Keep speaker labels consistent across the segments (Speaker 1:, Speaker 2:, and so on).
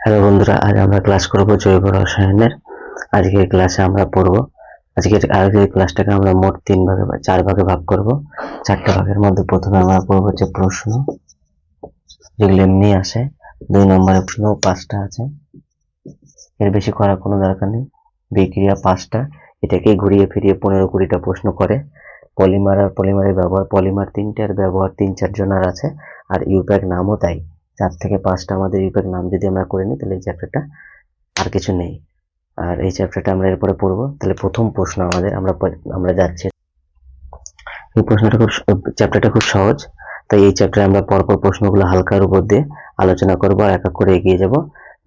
Speaker 1: Hello বন্ধুরা, আজ আমরা ক্লাস করব জৈব রসায়নের। আজকের ক্লাসে আমরা পড়ব আজকের ক্লাসটাকে আমরা মোট 3 ভাগে বা 4 ভাগে ভাগ করব। 4টে ভাগের মধ্যে প্রথমে আমরা পড়ব যে প্রশ্ন, যেগুলো এমনি আসে। 2 নম্বরে প্রশ্ন 5টা আছে, এর বেশি করার কোনো দরকার নেই। বিক্রিয়া 5টা, এটাকেই ঘুরিয়ে ফিরিয়ে 15-20টা প্রশ্ন করে। পলিমার আর পলিমারের ব্যবহার, পলিমার 3টার ব্যবহার 3-4 জনের আছে, আর ইউপ্যাক নামও তাই। 4 থেকে 5টা আমাদের ইউপ্যাক নাম যদি আমরা করে নিই, তাহলে এই চ্যাপ্টারটা আর কিছু নেই। আর এই চ্যাপ্টারটা আমরা এরপরে পড়বো। তাহলে প্রথম প্রশ্ন আমাদের, আমরা যাচ্ছি। এই চ্যাপ্টারটা খুব সহজ, তাই এই চ্যাপ্টারে আমরা পরপর প্রশ্নগুলো হালকার উপর দিয়ে আলোচনা করবো, আর এক এক করে এগিয়ে যাব।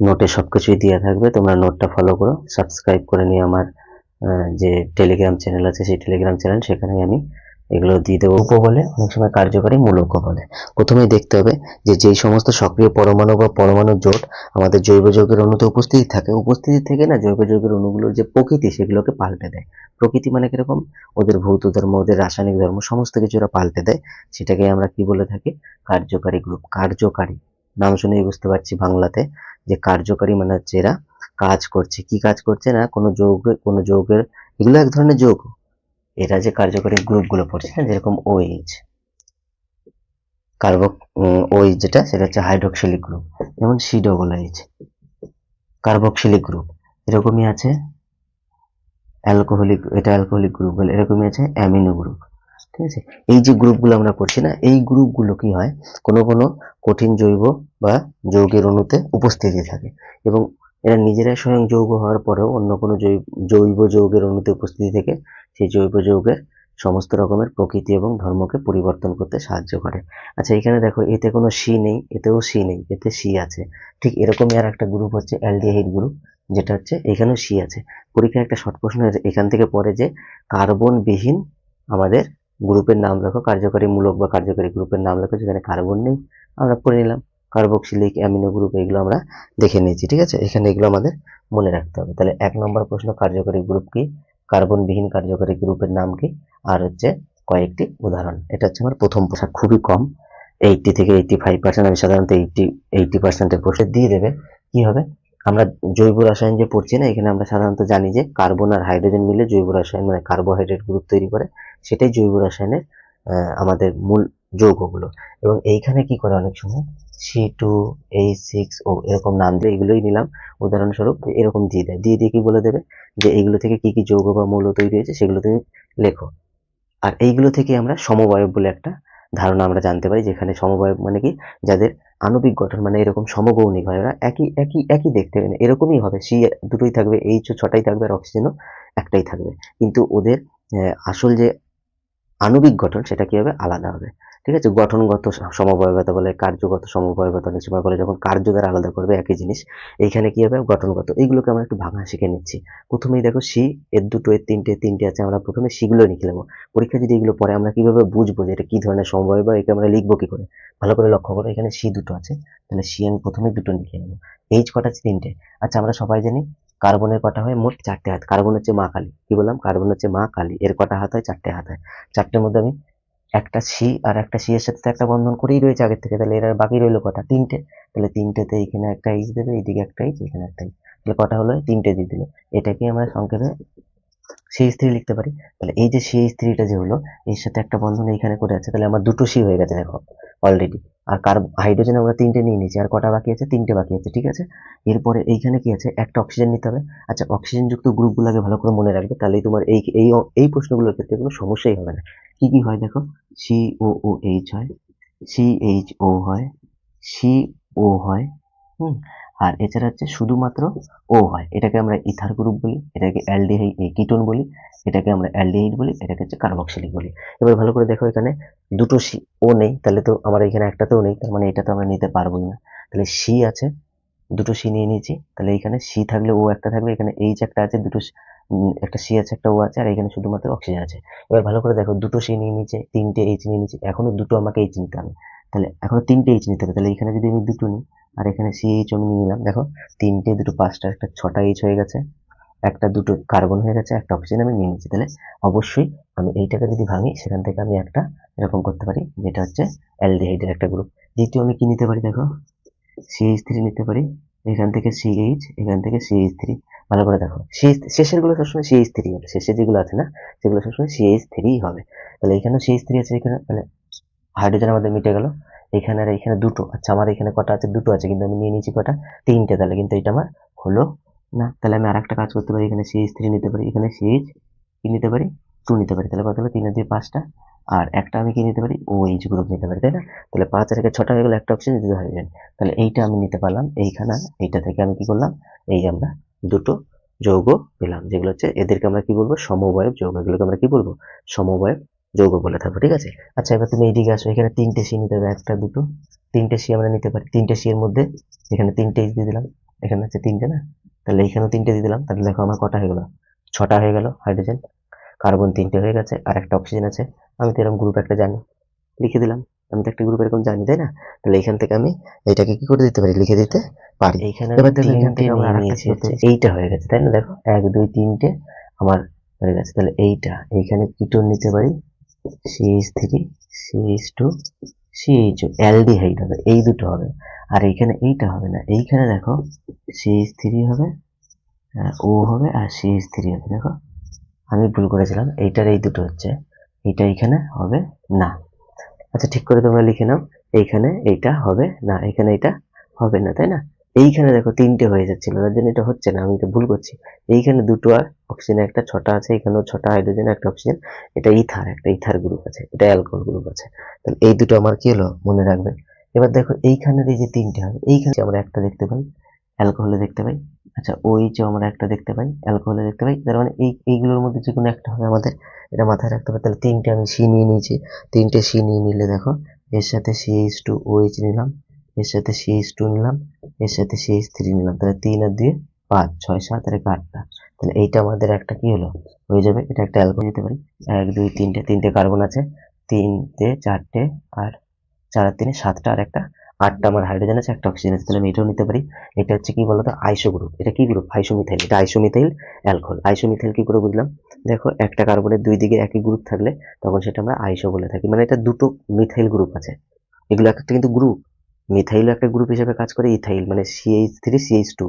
Speaker 1: নোটে সবকিছুই দেওয়া থাকবে, তোমরা নোটটা ফলো করো। সাবস্ক্রাইব করে নিয়ে আমার যে টেলিগ্রাম চ্যানেল আছে, সেই টেলিগ্রাম চ্যানেল, সেখানে আমি এগুলো দিয়ে দেবো। উপ বলে, অনেক সময় কার্যকরী মূলক বলে। প্রথমেই দেখতে হবে যে যেই সমস্ত সক্রিয় পরমাণু বা পরমাণু জোট আমাদের জৈব যৌগের অণুতে উপস্থিত থাকে, উপস্থিতি থেকে না জৈব যৌগের অণুগুলোর যে প্রকৃতি সেগুলোকে পাল্টে দেয়। প্রকৃতি মানে কিরকম? ওদের ভৌত ধর্ম, ওদের রাসায়নিক ধর্ম, সমস্ত কিছু ওরা পাল্টে দেয়। সেটাকে আমরা কি বলে থাকি? কার্যকারী গ্রুপ। কার্যকারী নাম শুনেই বুঝতে পারছি বাংলাতে যে কার্যকারী মানে হচ্ছে এরা কাজ করছে। কি কাজ করছে? না কোনো যৌগের, এগুলো এক ধরনের যৌগ। এরা যে কার্যকরী গ্রুপগুলো পড়ছে না, যেরকম OH, OH যেটা, সেটা হচ্ছে হাইড্রোক্সিলিক গ্রুপ। যেমন COOH, কার্বক্সিলিক গ্রুপ। এরকমই আছে অ্যালকোহলিক, এটা অ্যালকোহলিক গ্রুপ বলে। এরকমই আছে অ্যামিনো গ্রুপ। ঠিক আছে, এই যে গ্রুপগুলো আমরা পড়ছি না, এই গ্রুপগুলো কি হয়, কোনো কোনো কঠিন জৈব বা যৌগের অণুতে উপস্থিতি থাকে, এবং এরা নিজেরাই স্বয়ং যৌগ হওয়ার পরেও অন্য কোনো জৈব যৌগের অণুতে উপস্থিতি থেকে সেই জৈব যৌগের সমস্ত রকমের প্রকৃতি এবং ধর্মকে পরিবর্তন করতে সাহায্য করে। আচ্ছা, এখানে দেখো, এতে কোনো সি নেই, এতেও সি নেই, এতে সি আছে। ঠিক এরকমই আর একটা গ্রুপ হচ্ছে অ্যালডিহাইড গ্রুপ, যেটা হচ্ছে এখানেও সি আছে। পরীক্ষায় একটা শর্ট প্রশ্ন এখান থেকে পড়ে যে কার্বন বিহীন আমাদের গ্রুপের নাম লেখো, কার্যকরী মূলক বা কার্যকরী গ্রুপের নাম লেখো যেখানে কার্বন নেই। আমরা পড়ে নিলাম কার্বক্সিলিক, অ্যামিনো গ্রুপ, এগুলো আমরা দেখে নিয়েছি। ঠিক আছে, এখানে এগুলো আমাদের মনে রাখতে হবে। তাহলে 1 নম্বর প্রশ্ন, কার্যকরী গ্রুপ কি, কার্বন বিহীন কার্যকরী গ্রুপের নাম কি, আর হচ্ছে কয়েকটি উদাহরণ। এটা হচ্ছে আমার প্রথম প্রশ্ন। খুবই কম, 80 থেকে 85%। আমি সাধারণত 80% প্রশ্ন দিয়ে দেবে। কি হবে, আমরা জৈব রসায়ন যে পড়ছি না, এখানে আমরা সাধারণত জানি যে কার্বন আর হাইড্রোজেন মিলে জৈব রসায়ন মানে কার্বোহাইড্রেট গ্রুপ তৈরি করে। সেটাই জৈব রসায়নের আমাদের মূল যৌগগুলো। এবং এইখানে কি করে, অনেক সময় C2H6O এরকম নাম দিয়ে এগুলোই নিলাম উদাহরণস্বরূপ, এরকম দিয়ে দেয়, দিয়ে কি বলে দেবে যে এইগুলো থেকে কি কি যৌগ বা মৌল তৈরি হয়েছে সেগুলো তুমি লেখো। আর এইগুলো থেকে আমরা সমবায়ব বলে একটা ধারণা আমরা জানতে পারি, যেখানে সমবায়ব মানে কি, যাদের আণবিক গঠন মানে এরকম সমগৌণিক হয়, ওরা একই একই একই দেখতে হবে, এরকমই হবে। সি দুটোই থাকবে, এইচও 6টাই থাকবে, আর অক্সিজেনও একটাই থাকবে, কিন্তু ওদের আসল যে আণবিক গঠন সেটা কি হবে, আলাদা হবে। ঠিক আছে, গঠনগত সমবায়বতা বলে, কার্যগত সমবায়বতা অনেক সময় বলে, যখন কার্য দ্বারা আলাদা করবে একই জিনিস। এইখানে কি হবে, গঠনগত। এইগুলোকে আমরা একটু ভাঙা শিখে নিচ্ছি। প্রথমেই দেখো সি, এর দুটো, এর তিনটে আছে। আমরা প্রথমে সিগুলো লিখে নেবো। পরীক্ষা যদি এগুলো পড়ে, আমরা কিভাবে বুঝবো যে এটা কি ধরনের সমবায়, বা একে আমরা লিখবো কি করে? ভালো করে লক্ষ্য করো, এখানে সি দুটো আছে, তাহলে সি আমি প্রথমে দুটো লিখে নেবো। এইচ কটা আছে? 3টে। আচ্ছা, আমরা সবাই জানি কার্বনের কটা হয়, মোট 4টে হাত। কার্বন হচ্ছে মা কালী। কি বললাম? কার্বন হচ্ছে মা কালী। এর কটা হাত হয়? 4টে হাত হয়। 4টের মধ্যে আমি একটা সি, আর একটা সি এর সাথে একটা বন্ধন করেই রয়েছে আগের থেকে, তাহলে এর বাকি রইলো কটা? 3টে। তাহলে 3টেতে এখানে একটা এইচ দেবে, এইদিকে একটা এইচ, এখানে একটা এইচ, তাহলে কটা হলো? 3টে দিয়ে দিল। এটাকে আমরা সংক্ষেপে CH3 লিখতে পারি। তাহলে এই যে CH3টা যে হলো, এর সাথে একটা বন্ধন এইখানে করে আছে, তাহলে আমার দুটো সি হয়ে গেছে দেখো অলরেডি। আর হাইড্রোজেন আমরা 3টে নিয়ে নিয়েছি, আর কটা বাকি আছে? 3টে বাকি আছে। ঠিক আছে, এরপরে এইখানে কি আছে, একটা অক্সিজেন নিতে হবে। আচ্ছা, অক্সিজেন যুক্ত গ্রুপগুলোকে ভালো করে মনে রাখবে, তাহলেই তোমার এই এই এই প্রশ্নগুলোর ক্ষেত্রে কোনো সমস্যাই হবে না। কি কি হয় দেখো, COOH হয়, CHO হয়, CO হয়, হুম, আর এছাড়া হচ্ছে শুধুমাত্র ও হয়, এটাকে আমরা ইথার গ্রুপ বলি, এটাকে অ্যালডিহাইড কিটোন বলি, এটাকে আমরা অ্যালডিহাইড বলি, এটাকে হচ্ছে কার্বক্সিলিক বলি। এবার ভালো করে দেখো, এখানে দুটো সি ও নেই, তাহলে তো আমার এখানে একটাতেও নেই, তার মানে এটা তো আমরা নিতে পারবোই না। তাহলে সি আছে, দুটো সি নিয়ে নিয়েছি, তাহলে এখানে সি থাকলে ও একটা থাকবে, এখানে এইচ একটা আছে, একটা সি আছে, একটা ও আছে, আর এখানে শুধুমাত্র অক্সিজেন আছে। এবার ভালো করে দেখো, দুটো সি নিয়ে নিচে, 3টে এইচ নিয়ে নিচে, এখনো দুটো আমাকে এইচ নিতে হবে, তাহলে এখনো 3টে এইচ নিতে হবে। তাহলে এখানে যদি আমি দুটো নিই, আর এখানে সি এইচ আমি নিয়ে নিলাম, দেখো 3টে, দুটো 5টা, একটা 6টা এইচ হয়ে গেছে, একটা দুটো কার্বন হয়ে গেছে, একটা অক্সিজেন আমি নিয়ে নিচ্ছি। তাহলে অবশ্যই আমি এইটাকে যদি ভাঙি, সেখান থেকে আমি একটা এরকম করতে পারি, যেটা হচ্ছে অ্যালডিহাইডের একটা গ্রুপ। দ্বিতীয় আমি কি নিতে পারি দেখো, CH3 নিতে পারি, এখান থেকে সিএইচ, এখান থেকে সিএইচ3। ভালো করে দেখো, শেষের গুলো সবসময় সিএইচ3 হবে, শেষে যেগুলো আছে না সেগুলো সবসময় সিএইচ3 হবে। তাহলে এখানে সিএইচ3 আছে, এখানে তাহলে হাইড্রোজেন আমাদের মিটে গেল। এখানে আর এখানে দুটো, আচ্ছা আমার এখানে কটা আছে, দুটো আছে, কিন্তু আমি নিয়ে নিয়েছি কটা, তিনটে। তাহলে কিন্তু এটা আমার হলো না। তাহলে আমি আরেকটা কাজ করতে পারি, এখানে সিএইচ3 নিতে পারি, এখানে সিএইচ কি নিতে পারি, 2 নিতে পারি। তাহলে কত হলো, 3 আর 2 5টা, আর একটা আমি কি নিতে পারি, ওএইচ গ্রুপ নিতে পারি, তাই না? তাহলে 5 আর 6 হয়ে গেল, একটা অক্সিজেন, দুটো হাইড্রোজেন। তাহলে এইটা আমি নিতে পারলাম এইখানে, এইটা থেকে আমি কি করলাম, এই আমরা দুটো যৌগ পেলাম, যেগুলো হচ্ছে এদেরকে আমরা কি বলবো, সমবায়ব যৌগ। এগুলোকে আমরা কি বলবো, সমবায়ব যৌগ বলে থাকবো, ঠিক আছে? আচ্ছা এবার তুমি এইদিকে আসো, এখানে 3টে সি নিতে হবে, একটা দুটো 3টে সি আমরা নিতে পারি। 3টে সি এর মধ্যে এখানে 3টে দিয়ে দিলাম, এখানে হচ্ছে 3টে না, তাহলে এখানেও 3টে দিয়ে দিলাম। তাহলে দেখো আমার কটা হয়ে গেল, 6টা হয়ে গেল হাইড্রোজেন। কার্বন 3টে হয়ে গেছে, আর একটা অক্সিজেন আছে। আমি তো এরকম গ্রুপ একটা জানি, লিখে দিলাম। আমি তো একটা গ্রুপ এরকম জানি, তাই না? তাহলে এখান থেকে আমি এটাকে কি করে দিতে পারি, লিখে দিতে পারি। এইখানে এবার দেখো এখান থেকে আমরা নিয়েছি হচ্ছে এইটা হয়ে গেছে, তাই না? দেখো 1 2 3টে আমার হয়ে গেছে। তাহলে এইটা এইখানে কিটোন নিতে পারি, CH3 CH2 CHO, অ্যালডিহাইড হবে, এই দুটো হবে। আর এইখানে এইটা হবে না, এইখানে দেখো CH3 হবে, ও হবে, আর CH3 হবে। দেখো আমি ভুল করেছিলাম, এইটার এই দুটো হচ্ছে, এইটা এইখানে হবে না। আচ্ছা ঠিক করে তোমরা লিখে নাও, এইখানে এইটা হবে না, এখানে এটা হবে না, তাই না? এইখানে দেখো 3টে হয়ে যাচ্ছিল, তার জন্য এটা হচ্ছে না, আমি এটা ভুল করছি। এইখানে দুটো, আর অক্সিজেন একটা, 6টা আছে, এখানেও 6টা হাইড্রোজেন, একটা অক্সিজেন। এটা ইথার, একটা ইথার গ্রুপ আছে, এটা অ্যালকোহল গ্রুপ আছে। তাহলে এই দুটো আমার কি হলো, মনে রাখবে। এবার দেখো এইখানের এই যে 3টে হবে, এইখানে আমরা একটা দেখতে পাই, অ্যালকোহলে দেখতে পাই। আচ্ছা ওইচও আমরা একটা দেখতে পাই, অ্যালকোহলে দেখতে পাই। তার মানে এইগুলোর মধ্যে যে কোনো একটা হবে আমাদের, এটা মাথায় রাখতে হবে। তাহলে 3টে আমি সি নিয়ে নিয়েছি, 3টে সি নিয়ে নিলে দেখো, এর সাথে CH2 OH নিলাম, এর সাথে CH2 নিলাম, এর সাথে CH3 নিলাম। তাহলে 3 আর 2 5, 6 7 আর 8টা। তাহলে এইটা আমাদের একটা কি হলো, হয়ে যাবে। এটা একটা অ্যালকোহল যেতে পারি। 1 2 3টে কার্বন আছে, 3টে 4টে, আর 4 আর 3 7টা, আর একটা 8টা আমার হাইড্রোজেন আছে, একটা অক্সিজেন আছে। তাহলে আমি এটাও নিতে পারি। এটা হচ্ছে কি বলতো, আইসো গ্রুপ। এটা কি গ্রুপ, আইসোমিথাইল। এটা আইসোমিথাইল অ্যালকোহল। আইসোমিথাইল কি করে বুঝলাম, দেখো একটা কার্বনের দুই দিকে একই গ্রুপ থাকলে তখন সেটা আমরা আইসো বলে থাকি, মানে এটা দুটো মিথাইল গ্রুপ আছে। এগুলো একটা কিন্তু গ্রুপ, মিথাইলও একটা গ্রুপ হিসেবে কাজ করে, ইথাইল মানে CH3 CH2,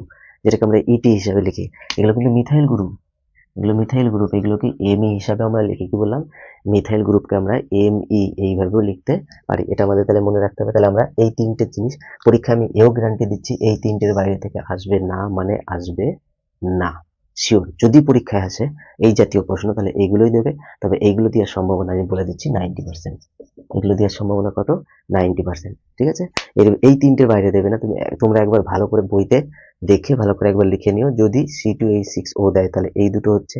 Speaker 1: যেটাকে আমরা ইটি হিসাবে লিখি। এগুলো কিন্তু মিথাইল গ্রুপ, এগুলো মিথাইল গ্রুপ। এগুলোকে এমই হিসাবে আমরা লিখি, কি বললাম, মিথাইল গ্রুপকে আমরা এমই এইভাবেও লিখতে পারি। এটা আমাদের তাহলে মনে রাখতে হবে। তাহলে আমরা এই 3টে জিনিস, পরীক্ষা আমি এও গ্যারান্টি দিচ্ছি, এই 3টের বাইরে থেকে আসবে না, মানে আসবে না, শিওর। যদি পরীক্ষায় আসে এই জাতীয় প্রশ্ন, তাহলে এইগুলোই দেবে। তবে এইগুলো দেওয়ার সম্ভাবনা আমি বলে দিচ্ছি 90%। এগুলো দেওয়ার সম্ভাবনা কত, 90%, ঠিক আছে? এই 3টের বাইরে দেবে না। তোমরা একবার ভালো করে বইতে দেখে ভালো করে একবার লিখে নিও। যদি C2H6O দেয় তাহলে এই দুটো হচ্ছে,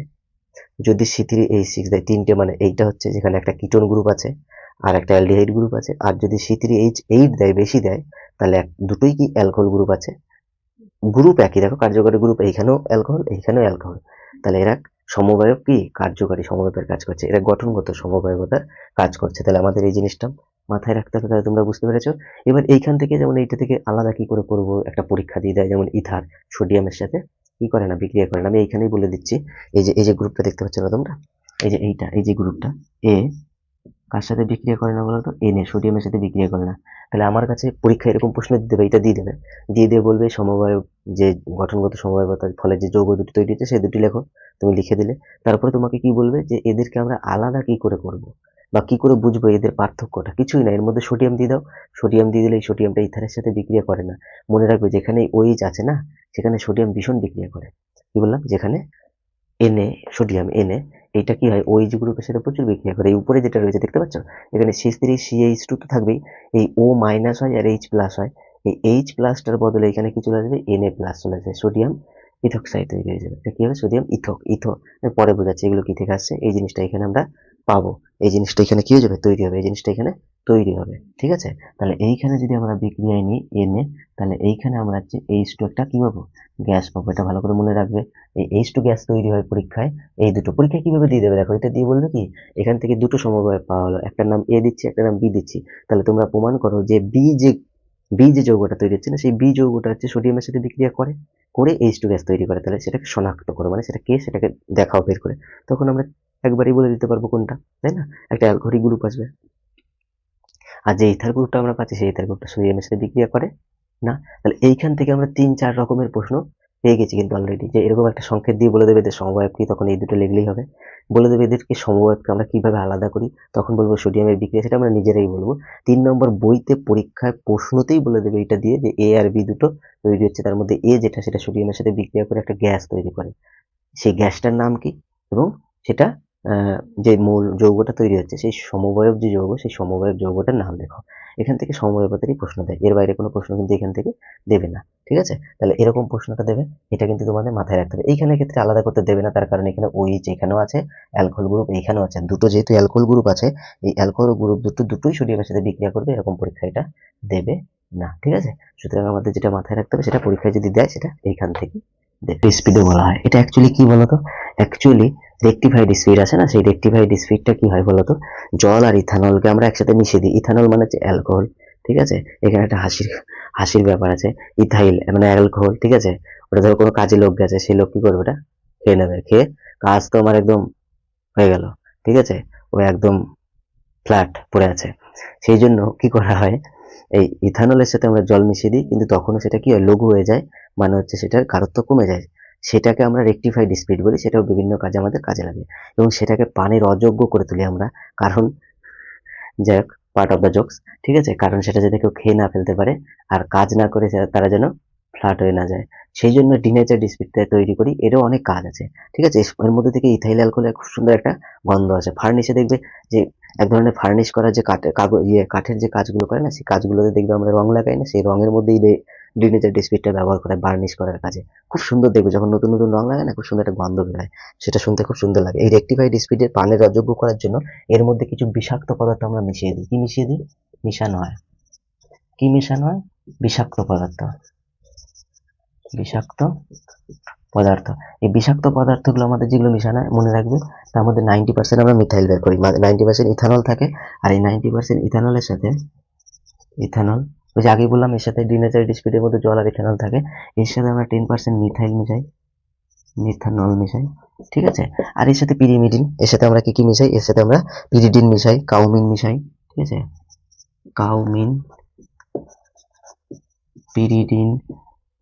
Speaker 1: যদি C3H6 দেয় 3টে, মানে এইটা হচ্ছে যেখানে একটা কিটোন গ্রুপ আছে আর একটা অ্যালডিহাইড গ্রুপ আছে। আর যদি C3H8 দেয়, বেশি দেয়, তাহলে দুটোই কি অ্যালকোহল গ্রুপ আছে। গ্রুপ একই, দেখো কার্যকরী গ্রুপ, এইখানেও অ্যালকোহল, এইখানেও অ্যালকোহল। তাহলে এরা সমবায়ক, কি কার্যকারী সমবায়ের কাজ করছে, এরা গঠনগত সমবায়কতার কাজ করছে। তাহলে আমাদের এই জিনিসটা মাথায় রাখতে হবে। তাহলে তোমরা বুঝতে পেরেছো। এবার এইখান থেকে, যেমন এইটা থেকে আলাদা কি করে করবো, একটা পরীক্ষা দিয়ে দেয়, যেমন ইথার সোডিয়ামের সাথে কি করে না, বিক্রিয়া করে না। আমি এইখানেই বলে দিচ্ছি, এই যে গ্রুপটা দেখতে পাচ্ছ না তোমরা, এই যে এইটা, এই যে গ্রুপটা এ কার সাথে বিক্রিয়া করে না বলতো, সোডিয়ামের সাথে বিক্রিয়া করে না। তাহলে আমার কাছে পরীক্ষায় এরকম প্রশ্ন দিতে দেবে, এটা দিয়ে দেবে, দিয়ে বলবে সমবায়, যে গঠনগত সমবায়তার ফলে যে যৌগ দুটি তৈরি হচ্ছে সেই দুটি লেখো। তুমি লিখে দিলে। তারপরে তোমাকে কি বলবে, যে এদেরকে আমরা আলাদা কি করে করব, বা কি করে বুঝবো এদের পার্থক্যটা। কিছুই না, এর মধ্যে সোডিয়াম দিয়ে দাও, সোডিয়াম দিয়ে দিলে এই সোডিয়ামটা ইথারের সাথে বিক্রিয়া করে না। মনে রাখবে, যেখানে OH আছে না, সেখানে সোডিয়াম ভীষণ বিক্রিয়া করে। কি বললাম, যেখানে সোডিয়াম এটা কি হয়, OH গ্রুপের সাথে প্রচুর বিক্রিয়া করে। এই উপরে যেটা রয়েছে দেখতে পাচ্ছ, এখানে CH3 CH2 তো থাকবেই, এই O মাইনাস হয় আর H প্লাস হয়। এই H প্লাসটার বদলে এখানে কি চলে আসবে, Na প্লাস চলে আসবে, সোডিয়াম ইথোক্সাইড তৈরি হয়ে যাবে। এটা কি হবে, সোডিয়াম ইথো। পরে বোঝাচ্ছি এগুলো কি থেকে আসছে। এই জিনিসটা এখানে আমরা পাবো, এই জিনিসটা এখানে কি হয়ে যাবে, তৈরি হবে, এই জিনিসটা এখানে তৈরি হবে, ঠিক আছে? তাহলে এইখানে যদি আমরা বিক্রিয়ায় নিই Na, তাহলে এইখানে আমরা হচ্ছে H2 একটা কি পাবো, গ্যাস পাবো। এটা ভালো করে মনে রাখবে। এই H2 গ্যাস তৈরি হয় পরীক্ষায়। এই দুটো পরীক্ষায় কিভাবে দিয়ে দেবে, দেখো এটা দিয়ে বলবে কি, এখান থেকে দুটো সমবায় পাওয়া হলো, একটার নাম A দিচ্ছি, একটার নাম B দিচ্ছি। তাহলে তোমরা প্রমাণ করো যে বি যে যৌগটা তৈরি হচ্ছে না, সেই বি যৌগটা হচ্ছে সোডিয়ামের সাথে বিক্রিয়া করে, H2 গ্যাস তৈরি করে। তাহলে সেটাকে শনাক্ত করো, মানে সেটা কে, সেটাকে দেখাও বের করে। তখন আমরা একবারই বলে দিতে পারবো কোনটা, তাই না? একটা অ্যালকোহলিক গ্রুপ আসবে। আর যে ইথার গ্রুপটা আমরা পাচ্ছি, সেই ইথার গ্রুপটা সোডিয়ামের সাথে বিক্রিয়া করে, না? তাহলে এইখান থেকে আমরা ৩-৪ রকমের প্রশ্ন পেয়ে গেছি কিন্তু অলরেডি, যে এরকম একটা সংকেত দিয়ে বলে দেবে এদের সমবায়ব কি, তখন এই দুটো লিখলেই হবে। বলে দেবে এদেরকে সমবায়বকে আমরা কিভাবে আলাদা করি, তখন বলবো সোডিয়ামের বিক্রিয়া, সেটা আমরা নিজেরাই বলবো। ৩ নম্বর বইতে পরীক্ষায় প্রশ্নতেই বলে দেবে এটা দিয়ে যে এ আর বি দুটো তৈরি হচ্ছে, তার মধ্যে এ যেটা সেটা সোডিয়ামের সাথে বিক্রিয়া করে একটা গ্যাস তৈরি করে, সেই গ্যাসটার নাম কি, এবং সেটা যে মূল যৌগটা তৈরি হচ্ছে সেই সমবায়ব যে যৌগ, সেই সমবায়ব যৌগটার নাম লেখো। এখান থেকে সমবায়বতারই প্রশ্ন দেয়, এর বাইরে কোনো প্রশ্ন কিন্তু এখান থেকে দেবে না। ঠিক আছে, তাহলে এরকম প্রশ্নটা দেবে, এটা কিন্তু তোমাদের মাথায় রাখতে হবে। এইখানে ক্ষেত্রে আলাদা করতে দেবে না, তার কারণ এখানে OH এখানেও আছে, অ্যালকোহল গ্রুপ এইখানেও আছে, দুটো যেহেতু অ্যালকোহল গ্রুপ আছে, এই অ্যালকোহল গ্রুপ দুটোই সোডিয়ামের সাথে বিক্রিয়া করবে, এরকম পরীক্ষা এটা দেবে না। ঠিক আছে, সুতরাং আমাদের যেটা মাথায় রাখতে হবে, সেটা পরীক্ষায় যদি দেয় সেটা এইখান থেকে স্পিডও বলা হয়। এটা অ্যাকচুয়ালি কি বলতো, অ্যাকচুয়ালি রেকটিফাইড স্পিড আছে না, সেই রেকটিফাইড স্পিডটা কি হয় বলতো, জল আর ইথানলকে আমরা একসাথে মিশিয়ে দিই। ইথানল মানে হচ্ছে অ্যালকোহল, ঠিক আছে, এখানে একটা হাসির হাসির ব্যাপার আছে। ইথাইল মানে অ্যালকোহল, ঠিক আছে, ওটা ধরো কোনো কাজে লোক গেছে, সেই লোক কি করবে, ওটা খেয়ে নেবে, খেয়ে কাজ তো আমার একদম হয়ে গেল, ঠিক আছে, ও একদম ফ্ল্যাট পড়ে আছে। সেই জন্য কি করা হয়, এই ইথানলের সাথে আমরা জল মিশিয়ে দিই, কিন্তু তখনও সেটা কি হয়, লঘু হয়ে যায়, মানে হচ্ছে সেটার গাঢ়ত্ব কমে যায়। সেটাকে আমরা রেকটিফাইড স্পিড বলি, সেটাও বিভিন্ন কাজে আমাদের কাজে লাগে, এবং সেটাকে পানির অযোগ্য করে তুলি আমরা, কারণ যাই হোক, পার্ট অফ দ্য জোকস, ঠিক আছে, কারণ সেটা যাতে কেউ খেয়ে না ফেলতে পারে, আর কাজ না করে তারা যেন ফ্ল্যাট হয়ে না যায়, সেই জন্য ডিনেচার্ড স্পিডটা তৈরি করি। এরও অনেক কাজ আছে, ঠিক আছে। এর মধ্যে থেকে ইথাইল অ্যালকোহলের খুব সুন্দর একটা গন্ধ আছে। ফার্নিশে দেখবে যে এক ধরনের ফার্নিশ করার যে কাঠের যে কাজগুলো করে না, সেই কাজগুলোতে দেখবে আমরা রং লাগাই না, সেই রঙের মধ্যেই ডিনেচার্ড স্পিডটা ব্যবহার করে বার্নিশ করার কাজে। খুব সুন্দর দেখবে যখন নতুন নতুন রং লাগায় না, খুব সুন্দর একটা গন্ধ বেরোয়, সেটা শুনতে খুব সুন্দর লাগে। এই রেকটিফাইড স্পিডের পানের অযোগ্য করার জন্য এর মধ্যে কিছু বিষাক্ত পদার্থ আমরা মিশিয়ে দিই। কি মিশিয়ে দিই? মিশানো হয়। কি মেশানো হয়? বিষাক্ত পদার্থ। বিষাক্ত পদার্থ। এই বিষাক্ত পদার্থগুলো আমাদের যেগুলো মিশানো হয়, মনে রাখবে, তার মধ্যে 90% আমরা মিথাইল বের করি, 90% ইথানল থাকে, আর এই 90% ইথানলের সাথে ইথানল, ওই যে আগেই বললাম, এর সাথে ডিনেচার্ড স্পিডের মধ্যে জল আর ইথানল থাকে, এর সাথে আমরা 10% মিথাইল মিশাই, মিথানল মিশাই, ঠিক আছে। আর এর সাথে পিরিমিডিন, এর সাথে আমরা কি কি মিশাই, এর সাথে আমরা পিরিডিন মিশাই, কাউমিন মিশাই, ঠিক আছে, কাউমিন, পিরিডিন,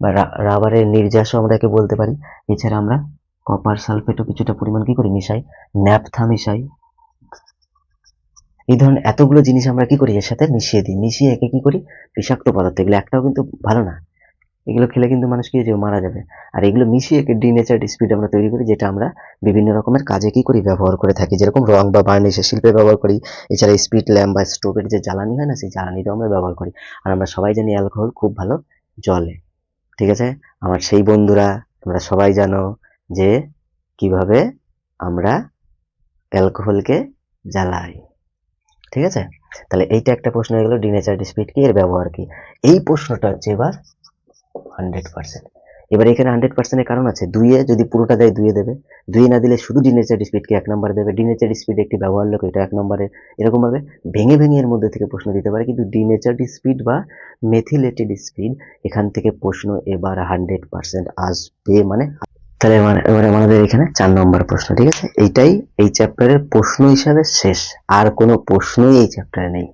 Speaker 1: বা রাবারের নির্যাসও আমরা একে বলতে পারি। এছাড়া আমরা কপার সালফেটও কিছুটা পরিমাণ কি করি, মিশাই, ন্যাপথা মিশাই। এই ধরনের এতগুলো জিনিস আমরা কি করি, এর সাথে মিশিয়ে দিই, মিশিয়ে একে কি করি, বিষাক্ত পদার্থ, এগুলো একটাও কিন্তু ভালো না, এগুলো খেলে কিন্তু মানুষ কি হয়ে যাবে, মারা যাবে। আর এগুলো মিশিয়ে একে ডিনেচার্ড স্পিড আমরা তৈরি করি, যেটা আমরা বিভিন্ন রকমের কাজে কি করি, ব্যবহার করে থাকি, যেরকম রং বা বার্নিশের শিল্পে ব্যবহার করি। এছাড়া স্পিড ল্যাম্প বা স্টোভের যে জ্বালানি হয় না, সেই জ্বালানিটাও আমরা ব্যবহার করি। আর আমরা সবাই জানি অ্যালকোহল খুব ভালো জ্বলে, ঠিক আছে। আমার সেই বন্ধুরা, তোমরা সবাই জানো যে কিভাবে আমরা অ্যালকোহলকে জ্বালাই, ঠিক আছে। তাহলে এইটা একটা প্রশ্ন হয়ে গেল, ডিনেচার্ড স্পিড কি, এর ব্যবহার কি। এই প্রশ্নটা হচ্ছে এবার 100%। এবার এখানে 100% এর কারণ আছে, দুইয়ে যদি পুরোটা দেয়, দুইয়ে দেবে, দুইয়ে না দিলে শুধু ডিনেচার্ড স্পিডকে 1 নম্বরে দেবে, ডিনেচার্ড স্পিড একটি ব্যবহার লোক, এটা 1 নম্বরে। এরকম ভাবে ভেঙে ভেঙে এর মধ্যে থেকে প্রশ্ন দিতে পারে, কিন্তু ডিনেচার্ড স্পিড বা মেথিলেটেড স্পিড, এখান থেকে প্রশ্ন এবার 100% আসবে। মানে তাহলে এবার আমাদের এখানে 4 নম্বর প্রশ্ন, ঠিক আছে। এইটাই এই চ্যাপ্টারের প্রশ্ন হিসাবে শেষ, আর কোনো প্রশ্নই এই চ্যাপ্টারে নেই,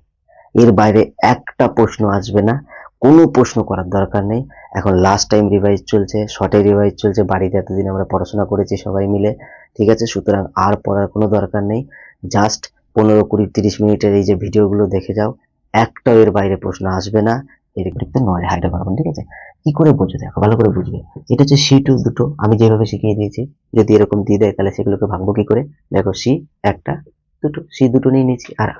Speaker 1: এর বাইরে একটা প্রশ্ন আসবে না, কোনো প্রশ্ন করার দরকার নেই। এখন লাস্ট টাইম রিভাইজ চলছে, শর্টে রিভাইজ চলছে, বাড়িতে এতদিন আমরা পড়াশোনা করেছি সবাই মিলে, ঠিক আছে, সুতরাং আর পড়ার কোনো দরকার নেই। জাস্ট 15, 20, 30 মিনিটের এই যে ভিডিওগুলো দেখে যাও, একটাও এর বাইরে প্রশ্ন আসবে না, এর বিপরীতে নয় হাইড্রোকার্বন, ঠিক আছে। কি করে বুঝবে, দেখো ভালো করে বুঝবে। এটা হচ্ছে C2 দুটো, আমি যেভাবে শিখিয়ে দিয়েছি, যদি এরকম দিয়ে দেয় তাহলে সেগুলোকে ভাঙবো কি করে, দেখো C একটা, দুটো, C দুটো নিয়ে নিয়েছি, আর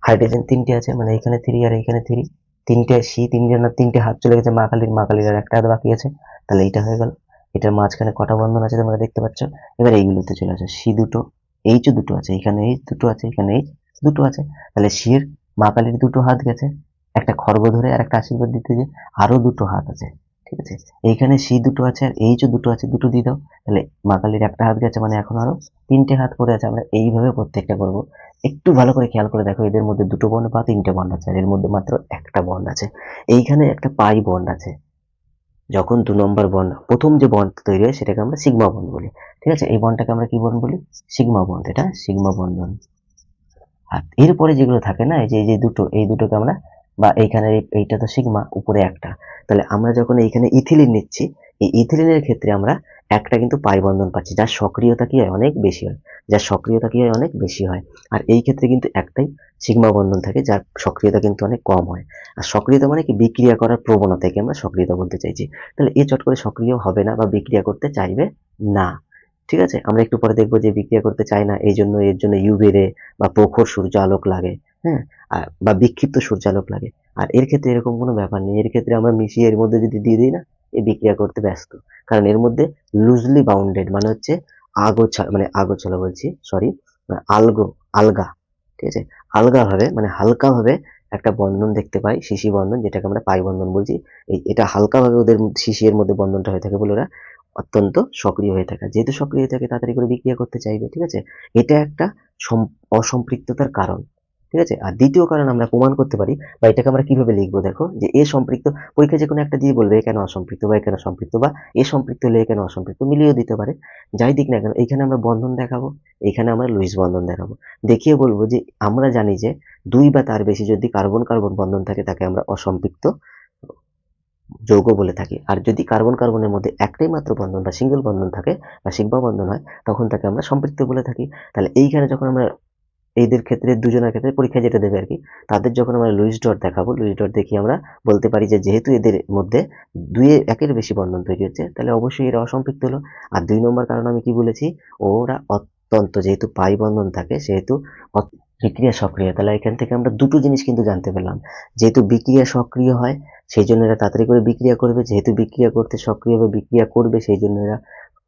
Speaker 1: হাইড্রোজেন 3টে আছে, মানে এখানে 3 আর এখানে 3, 3টে C, 3টে হাত চলে গেছে, মা কালীর আর একটা হাত বাকি আছে, তাহলে এইটা হয়ে গেল। এটার মাঝখানে কটা বন্ধন আছে তোমরা দেখতে পাচ্ছ। এবার এইগুলোতে চলে আসে, C দুটো, H দুটো আছে, এখানে H দুটো আছে, এখানে H দুটো আছে, তাহলে C এর মা কালীর দুটো হাত গেছে, একটা খর্ব ধরে আর একটা আশীর্বাদ দিতে, যে আরো দুটো হাত আছে, ঠিক আছে। এইখানে C দুটো আছে আর H দুটো আছে, দুটো দিয়ে দাও, তাহলে মা কালীর একটা হাত গেছে, মানে এখন আরো 3টে হাত পড়ে আছে। আমরা এইভাবে প্রত্যেকটা করবো। একটু ভালো করে খেয়াল করে দেখো, এদের মধ্যে দুটো বন্ড বা 3টে বন্ড আছে, আর এর মধ্যে মাত্র একটা বন্ড আছে। এইখানে একটা পাই বন্ড আছে, যখন 2 নম্বর বন্ড, প্রথম যে বন্ড তৈরি হয় সেটাকে আমরা সিগমা বন্ড বলি, ঠিক আছে। এই বন্ডটাকে আমরা কি বন্ড বলি, সিগমা বন্ড, এটা সিগমা বন্ধন। আর এরপরে যেগুলো থাকে না, এই যে দুটো, এই দুটোকে আমরা বা এইখানে এইটা তো সিগমা, উপরে একটা। তাহলে আমরা যখন এইখানে ইথিলিন নিচ্ছি, এই ইথিলিনের ক্ষেত্রে আমরা একটা কিন্তু পাই বন্ধন পাচ্ছি, যার সক্রিয়তা কি হয় অনেক বেশি হয়, যার সক্রিয়তা কি হয় অনেক বেশি হয়। আর এই ক্ষেত্রে কিন্তু একটাই সিগমা বন্ধন থাকে, যার সক্রিয়তা কিন্তু অনেক কম হয়। আর সক্রিয়তা মানে কি, বিক্রিয়া করার প্রবণতাকে আমরা সক্রিয়তা বলতে চাইছি। তাহলে এ চট করে সক্রিয় হবে না বা বিক্রিয়া করতে চাইবে না। ঠিক আছে, আমরা একটু পরে দেখবো যে বিক্রিয়া করতে চায় না, এই জন্য এর জন্য ইউভি রে বা প্রখর সূর্য আলোক লাগে। হ্যাঁ, বা বিক্ষিপ্ত সূর্যালোক লাগে। আর এর ক্ষেত্রে এরকম কোনো ব্যাপার নেই, এর ক্ষেত্রে আমরা মিশিয়ে এর মধ্যে যদি দিয়ে দিই না, এ বিক্রিয়া করতে ব্যস্ত। কারণ এর মধ্যে লুজলি বাউন্ডেড মানে হচ্ছে আগোছালো বলছি, সরি, আলগো আলগা, ঠিক আছে, আলগা ভাবে মানে হালকা ভাবে একটা বন্ধন দেখতে পাই, শিশি বন্ধন, যেটাকে আমরা পাই বন্ধন বলছি। এটা হালকা ভাবে ওদের শিশি এর মধ্যে বন্ধনটা হয়ে থাকে বলে ওরা অত্যন্ত সক্রিয় হয়ে থাকে। যেহেতু সক্রিয় হয়ে থাকে, তাড়াতাড়ি করে বিক্রিয়া করতে চাইবে। ঠিক আছে, এটা একটা অসম্পৃক্ততার কারণ। ঠিক আছে, আর দ্বিতীয় কারণ আমরা প্রমাণ করতে পারি, বা এটাকে আমরা কিভাবে লিখবো দেখো, যে এ সম্পৃক্ত, পরীক্ষা যে কোনো একটা দিয়ে বলবে এ কেন অসম্পৃক্ত বা এ কেন সম্পৃক্ত, বা এ সম্পৃক্ত হলে এ কেন অসম্পৃক্ত, মিলিয়েও দিতে পারে। যাই দিক না কেন, এখানে আমরা বন্ধন দেখাবো, এখানে আমরা লুইস বন্ধন দেখাবো, দেখিয়ে বলবো যে আমরা জানি যে দুই বা তার বেশি যদি কার্বন কার্বন বন্ধন থাকে, তাকে আমরা অসম্পৃক্ত যৌগ বলে থাকি। আর যদি কার্বন কার্বনের মধ্যে একটাই মাত্র বন্ধন বা সিঙ্গেল বন্ধন থাকে বা সিগমা বন্ধন হয়, তখন তাকে আমরা সম্পৃক্ত বলে থাকি। তাহলে এইখানে যখন আমরা এদের ক্ষেত্রে, দুজনের ক্ষেত্রে পরীক্ষায় যেটা দেবে আর কি, তাদের যখন আমরা লুইস ডট দেখাবো, লুইস ডট দেখিয়ে আমরা বলতে পারি যে যেহেতু এদের মধ্যে একের বেশি বন্ধন তৈরি হচ্ছে, তাহলে অবশ্যই এরা অসম্পৃক্ত হলো। আর 2 নম্বর কারণ আমি কি বলেছি, ওরা অত্যন্ত, যেহেতু পাই বন্ধন থাকে সেহেতু বিক্রিয়া সক্রিয়। তাহলে এখান থেকে আমরা দুটো জিনিস কিন্তু জানতে পেলাম, যেহেতু বিক্রিয়া সক্রিয় হয় সেই জন্য এরা তাড়াতাড়ি করে বিক্রিয়া করবে, যেহেতু বিক্রিয়া করতে সক্রিয়ভাবে বিক্রিয়া করবে সেই জন্য এরা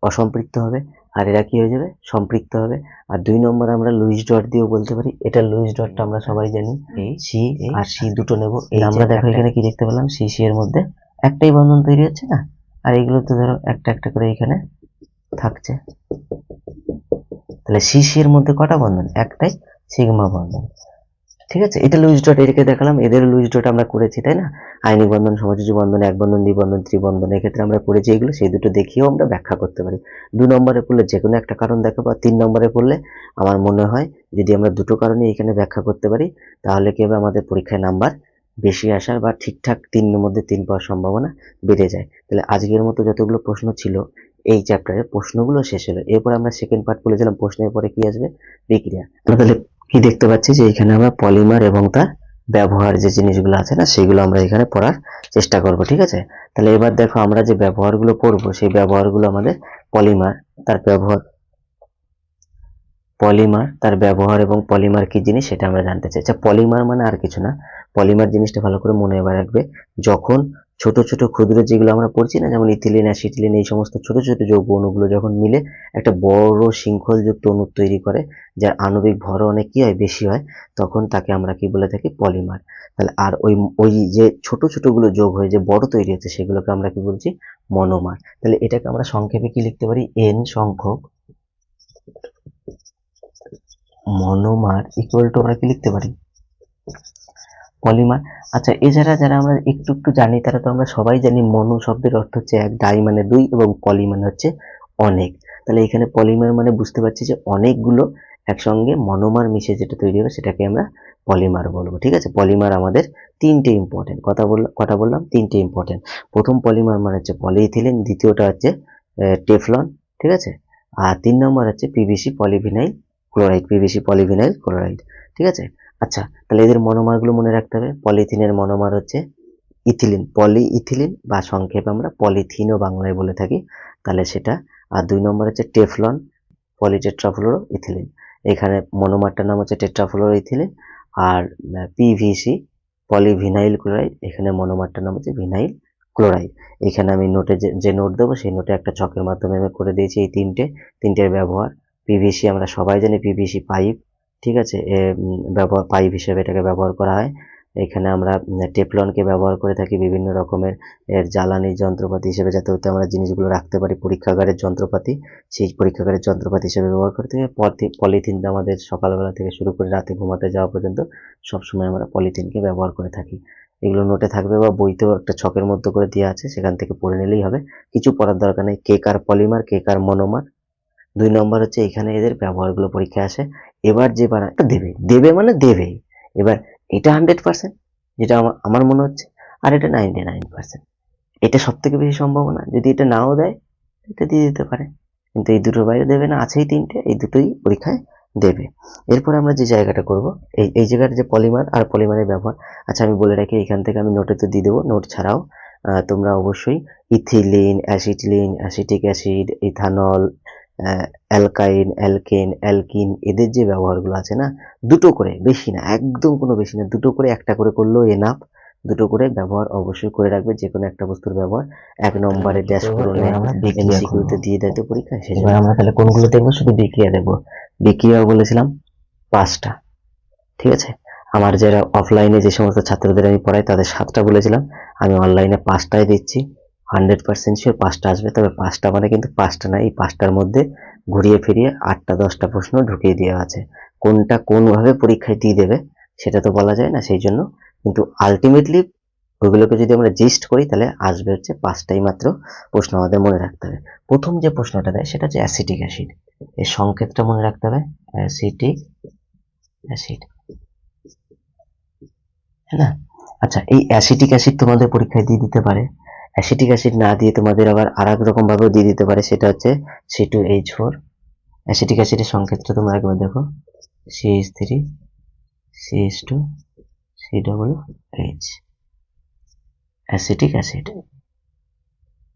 Speaker 1: অসম্পৃক্ত হবে, আর এরা কি হয়ে যাবে, সম্পৃক্ত হবে। আর 2 নম্বর আমরা লুইস ডট দিয়েও বলতে পারি, এটা লুইস ডটটা আমরা সবাই জানি, সি আর সি দুটো নেব। আমরা দেখো এখানে কি দেখতে পেলাম, সি সি এর মধ্যে একটাই বন্ধন তৈরি হচ্ছে না, আর এইগুলো তো ধরো একটা একটা করে এখানে থাকছে। তাহলে সি সি এর মধ্যে কটা বন্ধন, একটাই সিগমা বন্ধন। ঠিক আছে, এটা লুইস ডট, এটাকে দেখালাম, এদের লুইস ডট আমরা করেছি তাই না, আয়নিক বন্ধন, সমযোজী বন্ধন, এক বন্ধন, দ্বিবন্ধন, ত্রিবন্ধন, এক্ষেত্রে আমরা করেছি এগুলো, সেই দুটো দেখিয়েও আমরা ব্যাখ্যা করতে পারি। 2 নম্বরে পড়লে যে কোনো একটা কারণ দেখাবো, আর 3 নম্বরে পড়লে আমার মনে হয় যদি আমরা দুটো কারণে এখানে ব্যাখ্যা করতে পারি, তাহলে কি হবে, আমাদের পরীক্ষায় নাম্বার বেশি আসার বা ঠিকঠাক 3-এর মধ্যে 3 পাওয়ার সম্ভাবনা বেড়ে যায়। তাহলে আজকের মতো যতগুলো প্রশ্ন ছিল এই চ্যাপ্টারের, প্রশ্নগুলো শেষ হলো। এরপর আমরা সেকেন্ড পার্ট বলেছিলাম, প্রশ্নের পরে কি আসবে, বিক্রিয়া। তাহলে কি দেখতে পাচ্ছি যে এখানে আমরা পলিমার এবং তার ব্যবহার যে জিনিসগুলো আছে না, সেগুলো আমরা এখানে পড়ার চেষ্টা করব। ঠিক আছে, তাহলে এবার দেখো আমরা যে ব্যবহারগুলো পড়বো, সেই ব্যবহারগুলো আমাদের পলিমার, তার ব্যবহার, তার ব্যবহার এবং পলিমার কি জিনিস সেটা আমরা জানতে চাই। আচ্ছা, পলিমার মানে আর কিছু না, পলিমার জিনিসটা ভালো করে মনে রাখবে, যখন ছোট ছোট ক্ষুদ্র যেগুলো আমরা পড়ছি না, যেমন ইথিলিন, অ্যাসিটিলিন, এই সমস্ত ছোট ছোট যৌগ অণুগুলো যখন মিলে একটা বড় শৃঙ্খলযুক্ত অণু তৈরি করে, যার আণবিক ভরও অনেক কি হয়, বেশি হয়, তখন তাকে আমরা কি বলে থাকি, পলিমার। তাহলে আর ওই যে ছোট ছোট গুলো যোগ হয়ে যে বড় তৈরি হচ্ছে, সেগুলোকে আমরা কি বলছি, মনোমার। তাহলে এটাকে আমরা সংক্ষেপে কি লিখতে পারি, এন সংখ্যক মনোমার ইকুয়াল টু আমরা কি লিখতে পারি, পলিমার। আচ্ছা, এছাড়া যারা আমরা একটু একটু জানি, তারা তো আমরা সবাই জানি মনো শব্দের অর্থ হচ্ছে এক, ডাই মানে দুই, এবং পলি মানে হচ্ছে অনেক। তাহলে এখানে পলিমার মানে বুঝতে পারছি যে অনেকগুলো একসঙ্গে মনোমার মিশে যেটা তৈরি হবে সেটাকে আমরা পলিমার বলবো। ঠিক আছে, পলিমার আমাদের তিনটে ইম্পর্টেন্ট, কটা বললাম, তিনটে ইম্পর্টেন্ট। প্রথম পলিমার মানে হচ্ছে পলিইথিলিন, দ্বিতীয়টা হচ্ছে টেফলন, ঠিক আছে, আর 3 নম্বর হচ্ছে PVC polyvinyl chloride, PVC polyvinyl chloride. ঠিক আছে, আচ্ছা, তাহলে এদের মনোমার গুলো মনে রাখতে হবে। পলিথিনের মনোমার হচ্ছে ইথিলিন, পলি ইথিলিন, বা সংক্ষেপে আমরা পলিথিনও বাংলায় বলে থাকি, তাহলে সেটা। আর 2 নম্বর হচ্ছে টেফলন, পলিটেট্রাফ্লুরো ইথিলিন, এখানে মনোমারটার নাম হচ্ছে টেট্রাফ্লুরো ইথিলিন। আর পিভিসি পলিভিনাইল ক্লোরাইড, এখানে মনোমারটার নাম হচ্ছে ভিনাইল ক্লোরাইড। এখানে আমি নোটে যে নোট দেবো, সেই নোটে একটা ছকের মাধ্যমে আমি করে দিয়েছি এই তিনটের ব্যবহার। পিভিসি আমরা সবাই জানি, পিভিসি পাইপ, ঠিক আছে, ব্যবহার পাইপ হিসেবে এটাকে ব্যবহার করা হয়। এখানে আমরা টেফলনকে ব্যবহার করে থাকি বিভিন্ন রকমের জ্বালানি যন্ত্রপাতি হিসেবে, যাতে ওতে আমরা জিনিসগুলো রাখতে পারি, পরীক্ষাগারের যন্ত্রপাতি, সেই পরীক্ষাগারের যন্ত্রপাতি হিসেবে ব্যবহার করে থাকি। পলিথিনটা আমাদের সকালবেলা থেকে শুরু করে রাতে ঘুমাতে যাওয়া পর্যন্ত সবসময় আমরা পলিথিনকে ব্যবহার করে থাকি। এগুলো নোটে থাকবে বা বইতেও একটা ছকের মধ্যে করে দেওয়া আছে, সেখান থেকে পড়ে নিলেই হবে, কিছু পড়ার দরকার নেই। কে কার পলিমার, কে কার মনোমার। 2 নম্বর হচ্ছে এখানে এদের ব্যবহারগুলো পরীক্ষায় আসে। এবার যে বানানটা দেবে, দেবে মানে দেবেই। এবার এটা 100%, যেটা আমার মনে হচ্ছে, আর এটা 99%। এটা সব থেকে বেশি সম্ভাবনা, যদি এটা নাও দেয় এটা দিয়ে দিতে পারে, কিন্তু এই দুটোর বাইরে দেবে না, আছেই তিনটে, এই দুটোই পরীক্ষায় দেবে। এরপরে আমরা যে জায়গাটা করব, এই জায়গাটা যে পলিমার আর পলিমারের ব্যবহার। আচ্ছা আমি বলে রাখি, এখান থেকে আমি নোটে তো দিয়ে দেবো, নোট ছাড়াও তোমরা অবশ্যই ethylene, acetylene, acetic acid, ethanol, অ্যালকাইন, alkane, alkyne, এদের যে ব্যবহারগুলো আছে না, দুটো করে, বেশি না, একদম কোনো বেশি না, দুটো করে, একটা করে করলেও এনাফ। দুটো করে ব্যবহার অবশ্যই করে রাখবে, যে কোনো একটা বস্তুর ব্যবহার। এক নম্বরে ড্যাশ পূরণে এমসিকিউতে দিয়ে দেয় তো পরীক্ষায়, সেজন্য আমরা তাহলে কোনগুলো দেখবো, শুধু বিক্রিয়া দেখবো। বিক্রিয়া বলেছিলাম 5টা, ঠিক আছে। আমার যারা অফলাইনে যে সমস্ত ছাত্রদের আমি পড়াই তাদের 7টা বলেছিলাম, আমি অনলাইনে 5টাই দিচ্ছি। 100% শিওর 5টা আসবে, তবে 5টা মানে কিন্তু 5টা না, এই 5টার মধ্যে ঘুরিয়ে ফিরিয়ে 8টা 10টা প্রশ্ন ঢুকিয়ে দেওয়া আছে। কোনটা কোনভাবে পরীক্ষায় দিয়ে দেবে সেটা তো বলা যায় না, সেই জন্য কিন্তু আলটিমেটলি ওইগুলোকে যদি আমরা জিস্ট করি তাহলে আসবে হচ্ছে 5টাই মাত্র প্রশ্ন, আমাদের মনে রাখতে হবে। প্রথম যে প্রশ্নটা দেয় সেটা হচ্ছে অ্যাসিটিক অ্যাসিড, এর সংকেতটা মনে রাখতে হবে, অ্যাসিটিক অ্যাসিড, তাই না? আচ্ছা, এই অ্যাসিটিক অ্যাসিড তোমাদের পরীক্ষায় দিয়ে দিতে পারে, অ্যাসিটিক অ্যাসিড না দিয়ে তোমাদের আবার আর এক রকম ভাবেও দিয়ে দিতে পারে, সেটা হচ্ছে C2H4। অ্যাসিটিক অ্যাসিডের সংকেতটা তোমরা একবার দেখো, CH3 CH2 COOH, acetic acid,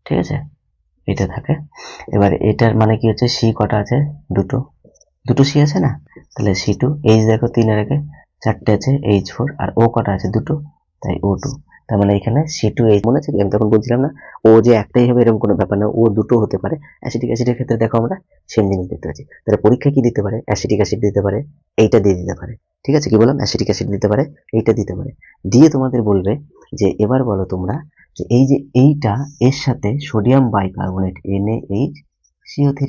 Speaker 1: ঠিক আছে, এটা থাকে। এবার এটার মানে কি হচ্ছে, সি কটা আছে, দুটো, দুটো সি আছে না, তাহলে C2, এইচ দেখো 3 এর আগে 4টে আছে, H4, আর ও কটা আছে, দুটো, তাই O2। তার মানে এখানে C2H, মনে আছে আমি তখন বলছিলাম না ও যে একটাই হবে এরকম কোনো ব্যাপার না, ও দুটো হতে পারে। অ্যাসিটিক অ্যাসিডের ক্ষেত্রে দেখো আমরা সেম জিনিস দেখতে পাচ্ছি। তাহলে পরীক্ষা কি দিতে পারে, অ্যাসিটিক অ্যাসিড দিতে পারে, এইটা দিয়ে দিতে পারে, ঠিক আছে। কি বললাম, অ্যাসিটিক অ্যাসিড দিতে পারে, এইটা দিতে পারে, দিয়ে তোমাদের বলবে যে এবার বলো তোমরা যে এই যে এইটা, এর সাথে সোডিয়াম বাইকার্বনেট NaHCO3,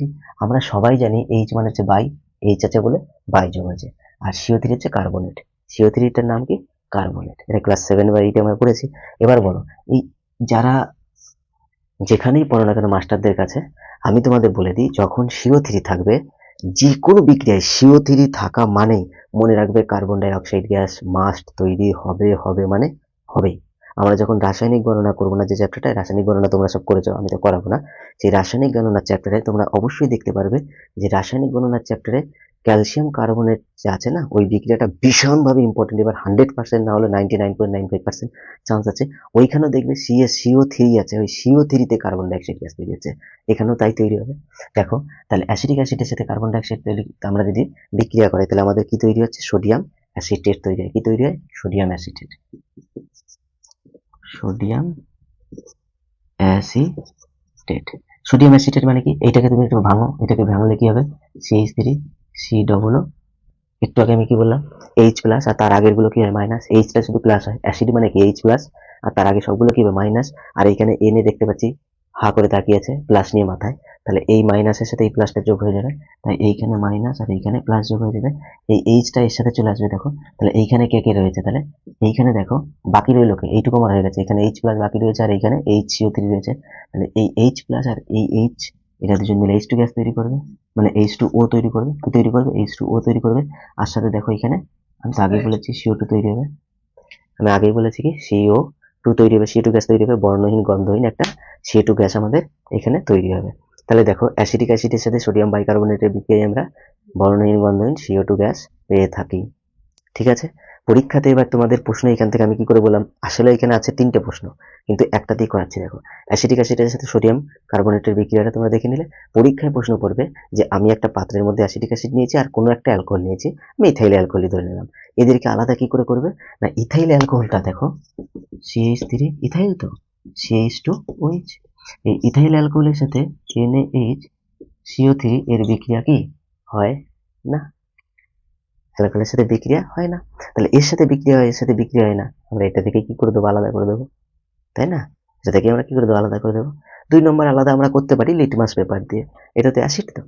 Speaker 1: আমরা সবাই জানি এইচ মানে হচ্ছে বাই, এইচ আছে বলে বাই যোগ আছে, আর CO3 হচ্ছে কার্বনেট, CO3টার নাম কি, কার্বনেট। এটা ক্লাস 7 বা 8 আমরা পড়েছি। এবার বলো, এই যারা যেখানেই পড়ো না কেন মাস্টারদের কাছে, আমি তোমাদের বলে দিই, যখন CO3 থাকবে, যে কোনো বিক্রিয়ায় CO3 থাকা মানেই মনে রাখবে carbon die oxide gas must তৈরি হবে, হবে মানে হবেই। আমরা যখন রাসায়নিক গণনা করবো না, যে চ্যাপ্টারটায় রাসায়নিক গণনা তোমরা সব করেছো, আমি তো করাবো না, সেই রাসায়নিক গণনার চ্যাপ্টারে তোমরা অবশ্যই দেখতে পারবে যে রাসায়নিক গণনার চ্যাপ্টারে ক্যালসিয়াম কার্বনেট যে আছে না, ওই বিক্রিয়াটা ভীষণভাবে ইম্পর্টেন্ট। এবার 100% না হলে 99.95% চান্স আছে। ওইখানেও দেখবে CO3 আছে, ওই CO3 তে কার্বন ডাইঅক্সাইড গ্যাস তৈরি হচ্ছে, এখানেও তাই তৈরি হবে। দেখো, তাহলে অ্যাসিটিক অ্যাসিডের সাথে কার্বন ডাইঅক্সাইড তৈরি আমরা যদি বিক্রিয়া করাই, তাহলে আমাদের কি তৈরি হচ্ছে, সোডিয়াম অ্যাসিটেট তৈরি হয়। কি তৈরি হয়, sodium acetate, sodium acetate. Sodium acetate মানে কি, এইটাকে তুমি একটু ভাঙো, এটাকে ভাঙলে কি হবে, CH3COO। একটু আগে আমি কি বললাম, এইচ প্লাস, আর তার আগের গুলো কি হয়, মাইনাস। এইচটা শুধু প্লাস হয়, অ্যাসিড মানে কি এইচ প্লাস, আর তার আগে সবগুলো কি হবে, মাইনাস। আর এইখানে এনে দেখতে পাচ্ছি হা করে তাকিয়ে আছে, প্লাস নিয়ে মাথায়, তাহলে এই মাইনাসের সাথে এই প্লাসটা যোগ হয়ে যাবে, তাই এইখানে মাইনাস আর এইখানে প্লাস যোগ হয়ে যাবে, এই এইচটা এর সাথে চলে আসবে। দেখো, তাহলে এইখানে কে কে রয়েছে, তাহলে এইখানে দেখো বাকি রইল কে, এইটুকু আমার হয়ে গেছে, এখানে এইচ প্লাস বাকি রয়েছে, আর এইখানে HCO3 রয়েছে, তাহলে এই এইচ প্লাস আর এই এইচ, এটা দুজন মিলে H2 গ্যাস তৈরি করবে, মানে H2O তৈরি করবে। কি তৈরি করবে, H2O তৈরি করবে। আর সাথে দেখো এখানে আমি তো আগেই বলেছি CO2 তৈরি হবে, আমি আগেই বলেছি কি CO2 তৈরি হবে, CO2 গ্যাস তৈরি হবে, বর্ণহীন গন্ধহীন একটা CO2 গ্যাস আমাদের এখানে তৈরি হবে। তাহলে দেখো, অ্যাসিটিক অ্যাসিডের সাথে সোডিয়াম বাইকার্বনেটের বিক্রিয়ায় আমরা বর্ণহীন গন্ধহীন CO2 গ্যাস পেয়ে থাকি, ঠিক আছে। পরীক্ষাতে এবার তোমাদের প্রশ্ন এখান থেকে আমি কি করে বললাম, আসলে এখানে আছে 3টে প্রশ্ন, কিন্তু একটাতেই করাচ্ছি। দেখো, অ্যাসিটিক অ্যাসিডের সাথে সোডিয়াম কার্বনেটের বিক্রিয়াটা তোমরা দেখে নিলে, পরীক্ষায় প্রশ্ন পড়বে যে আমি একটা পাত্রের মধ্যে অ্যাসিটিক অ্যাসিড নিয়েছি আর কোনো একটা অ্যালকোহল নিয়েছি, আমি ইথাইল অ্যালকোহলই ধরে নিলাম, এদেরকে আলাদা কি করে করবে না, ইথাইল অ্যালকোহলটা দেখো CH3, ইথাইল তো, CH2OH, এই ইথাইল অ্যালকোহলের সাথে NaHCO3 এর বিক্রিয়া কি হয় না, অ্যালকোহলের সাথে বিক্রিয়া হয় না, তাহলে এর সাথে বিক্রিয়া হয়, এর সাথে বিক্রিয়া হয় না, আমরা এটা থেকে কি করে দেবো, আলাদা করে দেবো, তাই না। এটা থেকে আমরা কি করে দেবো, আলাদা করে দেবো। 2 নম্বর আলাদা আমরা করতে পারি লিটমাস পেপার দিয়ে, এটা তো অ্যাসিড, তো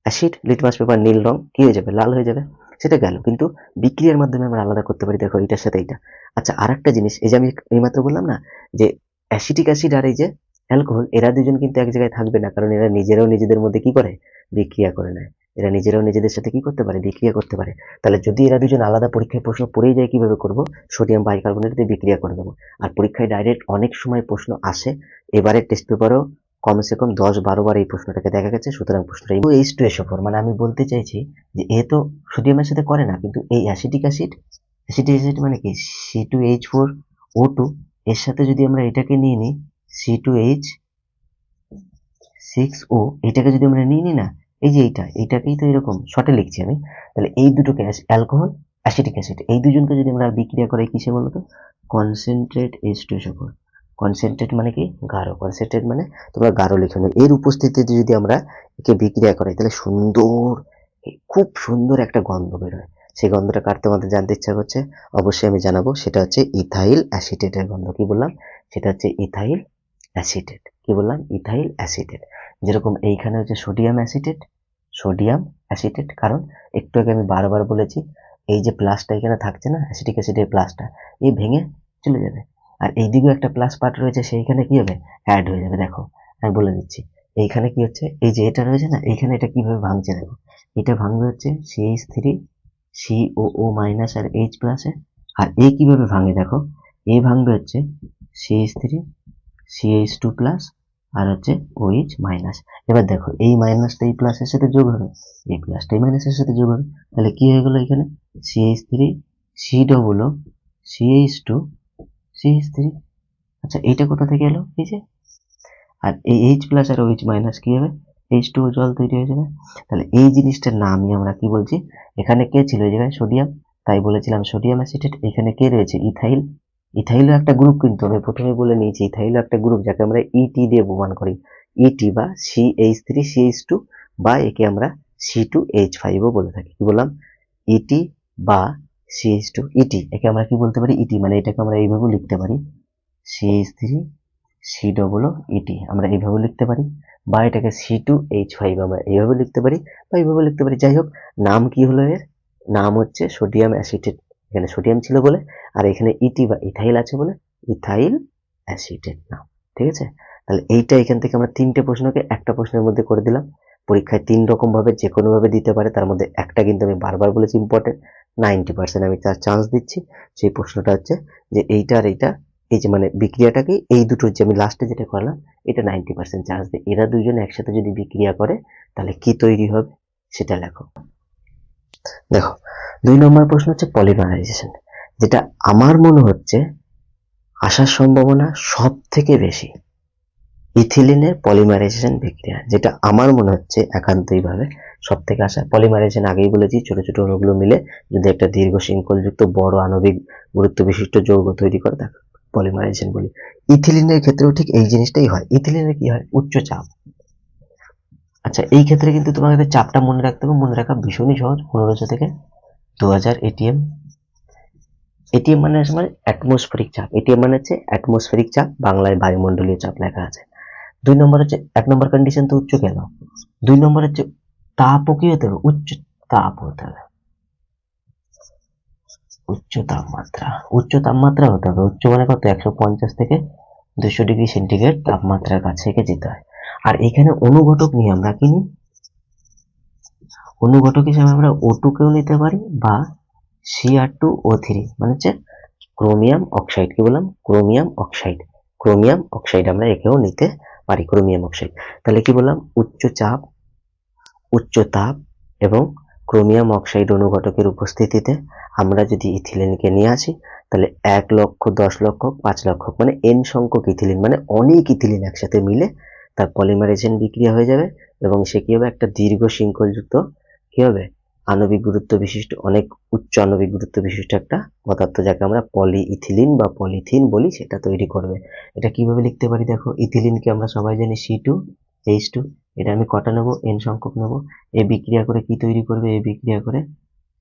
Speaker 1: অ্যাসিড, লিটমাস পেপার নীল রং কি হয়ে যাবে, লাল হয়ে যাবে, সেটা গেল। কিন্তু বিক্রিয়ার মাধ্যমে আমরা আলাদা করতে পারি, দেখো এটার সাথে এইটা। আচ্ছা, আর একটা জিনিস, এই যে আমি এইমাত্র বললাম না যে অ্যাসিটিক অ্যাসিড আর এই যে অ্যালকোহল, এরা দুজন কিন্তু এক জায়গায় থাকবে না, কারণ এরা নিজেরাও নিজেদের মধ্যে কি করে, বিক্রিয়া করে নেয়। এরা নিজেরাও নিজেদের সাথে কি করতে পারে, বিক্রিয়া করতে পারে। তাহলে যদি এরা দুজন আলাদা পরীক্ষায় প্রশ্ন পড়েই যায়, কিভাবে করব, সোডিয়াম বাইকার্বনেট দিয়ে বিক্রিয়া করে দেবো। আর পরীক্ষায় ডাইরেক্ট অনেক সময় প্রশ্ন আসে, এবারে টেস্ট পেপারও কমসে কম 10-12 বার এই প্রশ্নটাকে দেখা গেছে। সুতরাং প্রশ্নটা H2SO4, মানে আমি বলতে চাইছি যে এ তো সোডিয়ামের সাথে করে না, কিন্তু এই অ্যাসিটিক অ্যাসিড মানে কি, C2H4O2, এর সাথে যদি আমরা এটাকে নিয়ে নিই C2H6O, এটাকে যদি আমরা নিয়ে নিই না, এই যে এইটাকেই তো এরকম শর্টে লিখছি আমি, তাহলে এই দুটোকে অ্যালকোহল, অ্যাসিটিক অ্যাসিড, এই দুজনকে যদি আমরা বিক্রিয়া করাই কিসে বলতো, কনসেন্ট্রেট H2SO4। কনসেন্ট্রেট মানে কি, গাঢ়। কনসেন্ট্রেট মানে তোমরা গাঢ় লিখে নেবে। এর উপস্থিতিতে যদি আমরা একে বিক্রিয়া করাই, তাহলে খুব সুন্দর একটা গন্ধ বেরোয়। সেই গন্ধটা কার তোমাদের জানতে ইচ্ছা করছে? অবশ্যই আমি জানাবো। সেটা হচ্ছে ইথাইল অ্যাসিটেটের গন্ধ। কি বললাম? সেটা হচ্ছে ইথাইল অ্যাসিটেট। কি বললাম? Ethyl acetate. যেরকম এইখানে হচ্ছে সোডিয়াম অ্যাসিটেট, কারণ একটু আগে আমি বারবার বলেছি, এই যে প্লাসটা এখানে থাকছে না, অ্যাসিটিক অ্যাসিডের প্লাসটা, এই ভেঙে চলে যাবে। আর এইদিকেও একটা প্লাস পার্ট রয়েছে, সেইখানে কি হবে, অ্যাড হয়ে যাবে। দেখো আমি বলে দিচ্ছি, এইখানে কি হচ্ছে, এই যে এটা রয়েছে না, এইখানে এটা কিভাবে ভাঙছে দেখো। এটা ভাঙবে হচ্ছে CH3 COO মাইনাস আর H প্লাসে। আর এ কিভাবে ভাঙে দেখো, এ ভাঙবে হচ্ছে CH3 CH2 প্লাস আর হচ্ছে OH মাইনাস। এবার দেখো এই মাইনাসটা এই প্লাসের সাথে যোগ হবে, এই প্লাসটা এই মাইনাসের সাথে যোগ হবে, তাহলে কি হয়ে গেল এখানে CH3 C double CH2 CH3। আচ্ছা এইটা কোথা থেকে এলো, এই যে, আর এই H প্লাস আর OH মাইনাস কি হবে, H2O জল তৈরি হয়ে যাবে। তাহলে এই জিনিসটার নামই আমরা কি বলছি, এখানে কে ছিল, এই জায়গায় সোডিয়াম, তাই বলেছিলাম সোডিয়াম অ্যাসিটেট। এখানে কে রয়েছে, ইথাইল। ইথাইলও একটা গ্রুপ, কিন্তু আমি প্রথমে বলে নিয়েছি ইথাইলও একটা গ্রুপ, যাকে আমরা ইটি দিয়ে প্রমাণ করি। ইটি বা CH3 CH2, বা একে আমরা C2H5ও বলে থাকি। কি বললাম, ইটি বা CH2 ইটি, একে আমরা কি বলতে পারি, ইটি, মানে এটাকে আমরা এইভাবে লিখতে পারি CH3 C/ET, আমরা এইভাবে লিখতে পারি, বা এটাকে C2H5 আমরা এইভাবে লিখতে পারি, বা এইভাবে লিখতে পারি। যাই হোক, নাম কি হলো, এর নাম হচ্ছে সোডিয়াম অ্যাসিটেট। এখানে সোডিয়াম ছিল বলে, আর এখানে ইটি বা ইথাইল আছে বলে ইথাইল অ্যাসিটেট নাম। ঠিক আছে? তাহলে এইটা এখান থেকে আমরা 3টে প্রশ্নকে একটা প্রশ্নের মধ্যে করে দিলাম। পরীক্ষায় 3 রকম ভাবে যে কোনো ভাবে দিতে পারে, তার মধ্যে একটা কিন্তু আমি বারবার বলেছি ইম্পর্টেন্ট, 90% আমি তার চান্স দিচ্ছি। সেই প্রশ্নটা হচ্ছে যে এইটা আর এইটা, এই যে মানে বিক্রিয়াটাকে এই দুটোর যে আমি লাস্টে যেটা করলাম, এটা 90% চান্স দেয়। এরা দুজন একসাথে যদি বিক্রিয়া করে, তাহলে কি তৈরি হবে সেটা লেখো। দেখো 2 নম্বর প্রশ্ন হচ্ছে পলিমারাইজেশন, যেটা আমার মনে হচ্ছে আসার সম্ভাবনা সব থেকে বেশি। ইথিলিনের পলিমারাইজেশন বিক্রিয়া, যেটা আমার মনে হচ্ছে একান্তই ভাবে সব থেকে আসা। পলিমারাইজেশন আগেই বলেছি, ছোট ছোট অণুগুলো মিলে যদি একটা দীর্ঘ শৃঙ্খলযুক্ত বড় আণবিক গুরুত্ব বিশিষ্ট যৌগ তৈরি করে, তাকে পলিমারাইজেশন বলি। ইথিলিনের ক্ষেত্রেও ঠিক এই জিনিসটাই হয়। ইথিলিনের কি হয়, উচ্চ চাপ। আচ্ছা এই ক্ষেত্রে কিন্তু তোমাদের চাপটা মনে রাখতে হবে, মনে রাখা ভীষণই সহজ, 1500 থেকে 2000 ATM। এটিএম মানে আসলে অ্যাটমসফেরিক চাপ, এটিএম মানে হচ্ছে অ্যাটমসফেরিক চাপ, বাংলায় বায়ুমণ্ডলীয় চাপ লেখা আছে। 2 নম্বর হচ্ছে, 1 নম্বর কন্ডিশন তো উচ্চ কেন, 2 নম্বর হচ্ছে তাপও কি হতে হবে, উচ্চ তাপ হতে হবে, উচ্চ তাপমাত্রা হতে হবে। উচ্চ মানে কত, 150 থেকে 200 ডিগ্রি সেন্টিগ্রেড তাপমাত্রার কাছে যেতে হয়। আর এখানে অনুঘটক নিয়ে আমরা কি নিই, অনুঘটক হিসেবে আমরা O2 কেও নিতে পারি, বা Cr2O3, মানে হচ্ছে ক্রোমিয়াম অক্সাইড। কি বললাম, ক্রোমিয়াম অক্সাইড আমরা একেও নিতে পারি, ক্রোমিয়াম অক্সাইড। তাহলে কি বললাম, উচ্চ তাপ এবং ক্রোমিয়াম অক্সাইড অনুঘটকের উপস্থিতিতে আমরা যদি ইথিলিনকে নিয়ে আসি, তাহলে 1 লক্ষ, 10 লক্ষ, 5 লক্ষ, মানে n সংখ্যক ইথিলিন, মানে অনেক ইথিলিন একসাথে মিলে তার পলিমারাইজেশন বিক্রিয়া হয়ে যাবে, এবং সে কি হবে, একটা দীর্ঘ শৃঙ্খলযুক্ত কি হবে, আণবিক গুরুত্ব বিশিষ্ট, অনেক উচ্চ আণবিক গুরুত্ব বিশিষ্ট একটা পদার্থ, যাকে আমরা পলিইথিলিন বা পলিথিন বলি, সেটা তৈরি করবে। এটা কিভাবে লিখতে পারি দেখো, ইথিলিনকে আমরা সবাই জানি C2H2, এটা আমি কটা নেবো, n সংখ্যক নেবো। এ বিক্রিয়া করে কি তৈরি করবে, এ বিক্রিয়া করে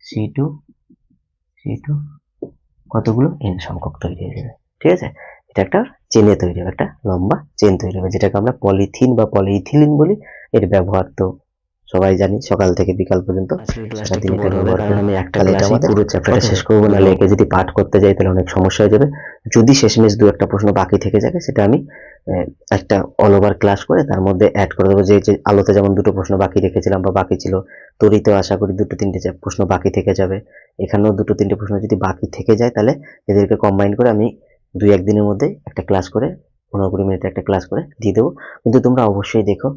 Speaker 1: C2 কতগুলো n সংখ্যক তৈরি হয়ে যাবে। ঠিক আছে? এটা একটা চেনে তৈরি হবে, একটা লম্বা চেন তৈরি হবে, যেটাকে আমরা পলিথিন বা পলিইথিলিন বলি। এর ব্যবহার তো সবাই জানি সকাল থেকে বিকাল পর্যন্ত সারাদিন এটা ব্যবহার করি। আমি একটা ক্লাসে আমাদের পুরো চ্যাপ্টারটা শেষ করবো, নাহলে একে যদি পাঠ করতে যাই তাহলে অনেক সমস্যা হয়ে যাবে। যদি শেষমেশ দু একটা প্রশ্ন বাকি থেকে যায় সেটা আমি একটা অল ওভার ক্লাস করে তার মধ্যে অ্যাড করে দেবো। যে আলোতে যেমন দুটো প্রশ্ন বাকি রেখেছিলাম বা বাকি ছিল, তরিতেও আশা করি দুটো তিনটে প্রশ্ন বাকি থেকে যাবে। এখানেও দুটো তিনটে প্রশ্ন যদি বাকি থেকে যায় তাহলে এদেরকে কম্বাইন করে আমি 2-1 দিনের মধ্যে একটা ক্লাস করে 15-20 মিনিটের একটা ক্লাস করে দিয়ে দেবো। কিন্তু তোমরা অবশ্যই দেখো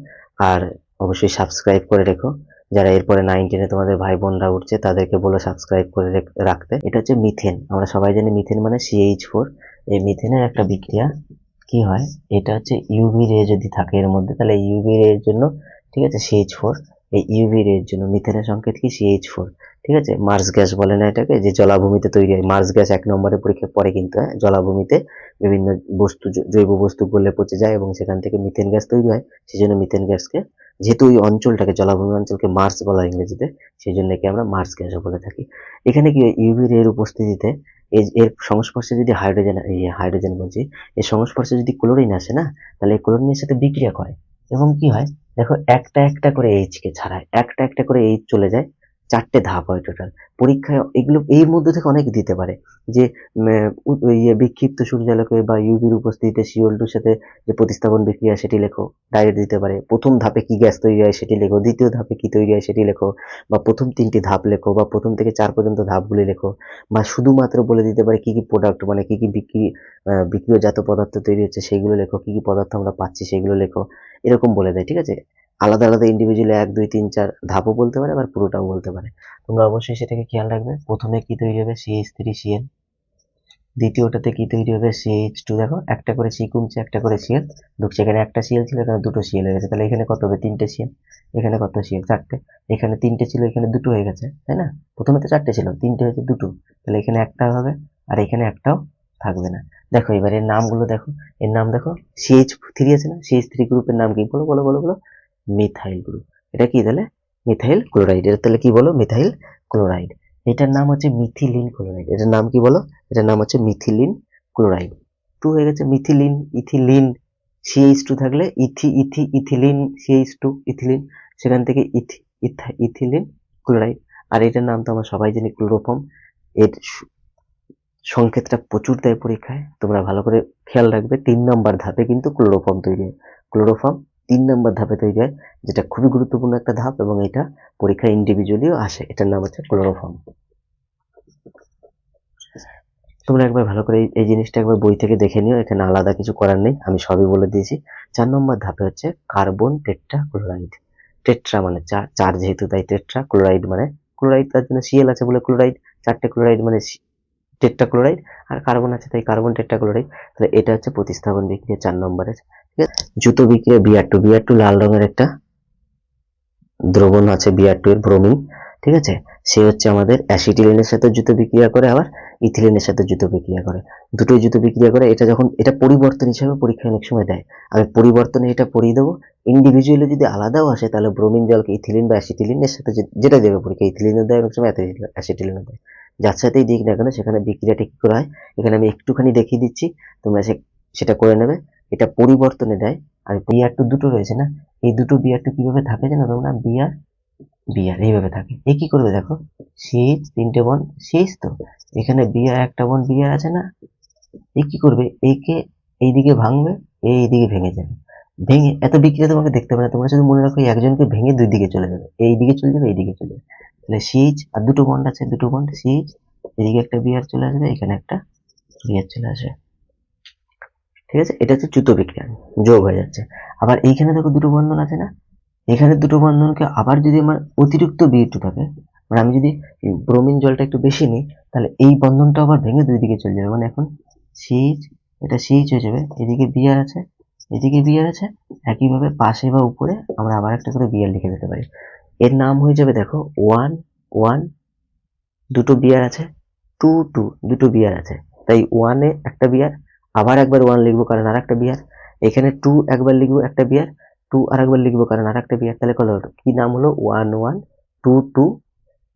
Speaker 1: আর অবশ্যই সাবস্ক্রাইব করে রেখো। যারা এরপরে 9-10 এ তোমাদের ভাই বোনরা উঠছে তাদেরকে বলো সাবস্ক্রাইব করে রাখতে। এটা হচ্ছে মিথেন। আমরা সবাই জানি মিথেন মানে CH4। এই মিথেনের একটা বিক্রিয়া কি হয়, এটা হচ্ছে ইউভি রে যদি থাকে এর মধ্যে, তাহলে ইউভি রে এর জন্য, ঠিক আছে, CH4। এই ইউভি রে এর জন্য মিথেনের সংকেত কি CH4, ঠিক আছে। মার্স গ্যাস বলে না এটাকে, যে জলাভূমিতে তৈরি হয়। মার্স গ্যাস 1 নম্বরে পরীক্ষা পড়ে কিন্তু, জলাভূমিতে বিভিন্ন বস্তু, জৈব বস্তু গলে পচে যায় এবং সেখান থেকে মিথেন গ্যাস তৈরি হয়। সেই জন্য মিথেন গ্যাসকে, যেহেতু ওই অঞ্চলটাকে, জলাভূমি অঞ্চলকে মার্স বলা হয় ইংরেজিতে, সেই জন্য একে আমরা মার্স গ্যাসও বলে থাকি। এখানে কি ইউভি রে এর উপস্থিতিতে এর সংস্পর্শে যদি হাইড্রোজেন বলছি, এর সংস্পর্শে যদি ক্লোরিন আসে না, তাহলে এই ক্লোরিনের সাথে বিক্রিয়া করে এবং কি হয় দেখো, একটা একটা করে এইচ কে ছাড়ায়, একটা একটা করে এইচ চলে যায়। 4টে ধাপ হয় টোটাল। পরীক্ষায় এগুলো এর মধ্যে থেকে অনেক দিতে পারে, যে বিক্ষিপ্ত সূর্যালোকে বা ইউভির উপস্থিতিতে CO2 সাথে যে প্রতিস্থাপন বিক্রিয়া সেটি লেখো, ডাইরেক্ট দিতে পারে। প্রথম ধাপে কি গ্যাস তৈরি হয় সেটি লেখো, দ্বিতীয় ধাপে কি তৈরি হয় সেটি লেখো, বা প্রথম 3টি ধাপ লেখো, বা প্রথম থেকে 4 পর্যন্ত ধাপগুলি লেখো, বা শুধুমাত্র বলে দিতে পারে কি কি প্রোডাক্ট, মানে কি কি বিক্রিয়জাত পদার্থ তৈরি হচ্ছে সেগুলো লেখো, কি কি পদার্থ আমরা পাচ্ছি সেগুলো লেখো, এরকম বলে দেয়, ঠিক আছে। আলাদা আলাদা ইন্ডিভিজুয়ালি 1 2 3 4 ধাপও বলতে পারে, আবার পুরোটাও বলতে পারে। তোমরা অবশ্যই সেটাকে খেয়াল রাখবে। প্রথমে কি তৈরি হবে, CH3Cl। দ্বিতীয়টাতে কি তৈরি হবে, CH2। দেখো একটা করে C কমছে, একটা করে Cl ঢুকছে। এখানে একটা Cl ছিল, এখানে দুটো Cl হয়ে গেছে, তাহলে এখানে কত হবে, 3টে Cl। এখানে কত Cl, 4টে। এখানে 3টে ছিল, এখানে দুটো হয়ে গেছে, তাই না। প্রথমে তো 4টে ছিল, 3টে হয়েছে দুটো, তাহলে এখানে একটা হবে আর এখানে একটাও থাকবে না। দেখো এবার এর নামগুলো দেখো, এর নাম দেখো, CH3 আছে না, CH3 গ্রুপের নাম কি, বলো বলো বলো বলো, মিথাইল গ্রুপ। এটা কি তাহলে, মিথাইল ক্লোরাইড। এটা তাহলে কি বলো, মিথাইল ক্লোরাইড। এটার নাম হচ্ছে মিথিলিন ক্লোরাইড। এটার নাম কি বলো, এটার নাম হচ্ছে মিথিলিন ক্লোরাইড। 2 হয়ে গেছে, মিথিলিন, ইথিলিন, CH2 থাকলে ইথিলিন, CH2 ইথিলিন, সেখান থেকে ইথিলিন ক্লোরাইড। আর এটার নাম তো আমরা সবাই জানি, ক্লোরোফর্ম। এর সংকেতটা প্রচুর দেয় পরীক্ষায়, তোমরা ভালো করে খেয়াল রাখবে। 3 নম্বর ধাপে কিন্তু ক্লোরোফর্ম তৈরি হয়। ক্লোরোফর্ম 3 নম্বর ধাপে তৈরি হয়, যেটা খুবই গুরুত্বপূর্ণ একটা ধাপ, এবং এটা পরীক্ষায় ইন্ডিভিজুয়ালিও আসে। এটার নাম হচ্ছে ক্লোরোফর্ম। তোমরা একবার ভালো করে এই জিনিসটা একবার বই থেকে দেখে নিও, এখানে আলাদা কিছু করার নেই, আমি সবই বলে দিয়েছি। 4 নম্বর ধাপে হচ্ছে কার্বন টেট্রা ক্লোরাইড। টেট্রা মানে 4 যেহেতু, তাই টেট্রা। ক্লোরাইড মানে ক্লোরাইড, তার জন্য Cl আছে বলে ক্লোরাইড। 4টে ক্লোরাইড মানে টেট্রা ক্লোরাইড, আর কার্বন আছে তাই কার্বন টেট্রা ক্লোরাইড। তাহলে এটা হচ্ছে প্রতিস্থাপন বিক্রিয়া 4 নম্বরে, ঠিক আছে। জুতো বিক্রিয়া Br2 লাল রঙের একটা দ্রবণ আছে, Br2 এর ব্রোমিন, ঠিক আছে। সে হচ্ছে আমাদের অ্যাসিটিলিনের সাথে জুতো বিক্রিয়া করে, আবার ইথিলিনের সাথে জুতো বিক্রিয়া করে, দুটোই জুতো বিক্রিয়া করে। এটা যখন, এটা পরিবর্তন হিসেবে পরীক্ষায় অনেক সময় দেয়, আমি পরিবর্তনে এটা পড়িয়ে দেবো। ইন্ডিভিজুয়ালি যদি আলাদাও আসে তাহলে ব্রোমিন জলকে ইথিলিন বা অ্যাসিটিলিনের সাথে যেটা দেবে পরীক্ষা, ইথিলিনও দেয় অনেক সময়, অ্যাসিটিলিনও দেয়, যার সাথেই দিক না কেন সেখানে বিক্রিয়াটা কি করা হয়, এখানে আমি একটুখানি দেখিয়ে দিচ্ছি, তোমরা সেটা করে নেবে। এটা পরিবর্তনে দেয়। আর Br2 দুটো রয়েছে না, এই দুটো Br2 কিভাবে থাকে জানো তোমরা, বিআর এইভাবে থাকে। এ কি করবে দেখো, CH 3টে বন্ড CH, তো এখানে বিআর একটা বন্ড বিআর আছে না, এ কি করবে, একে এইদিকে ভাঙবে, এইদিকে ভেঙে যাবে। ভেঙে এত বিক্রিয়া তোমাকে দেখতে হবে না, তোমরা শুধু মনে রাখো একজনকে ভেঙে 2 দিকে চলে যাবে, এইদিকে চলে যাবে, এইদিকে চলে যাবে। তাহলে CH আর দুটো বন্ড আছে, দুটো বন্ড CH, এদিকে একটা বিআর চলে আসবে, এখানে একটা বিআর চলে আসবে, ঠিক আছে। এটা হচ্ছে চ্যুত বিক্রিয়া, যোগ হয়ে যাচ্ছে। আবার এইখানে দেখো দুটো বন্ধন আছে না, এখানে দুটো বন্ধনকে আবার যদি আমার অতিরিক্ত Br2 থাকে, মানে আমি যদি ব্রোমিন জলটা একটু বেশি নিই, তাহলে এই বন্ধনটা আবার ভেঙে 2 দিকে চলে যাবে। মানে এখন CH, এটা CH হয়ে যাবে, এদিকে Br আছে, এদিকে Br আছে, একইভাবে পাশে বা উপরে আমরা আবার একটা করে Br লিখে দিতে পারি। এর নাম হয়ে যাবে দেখো 1 1, দুটো Br আছে, 2 2, দুটো Br আছে, তাই 1 এ একটা Br, আবার একবার 1 লিখবো কারণ আর একটা Br, এখানে 2 একবার লিখবো একটা Br, 2 আর একবার লিখবো কারণ আর একটা Br, তাহলে কত হলো, কি নাম হলো, 1 1 2 2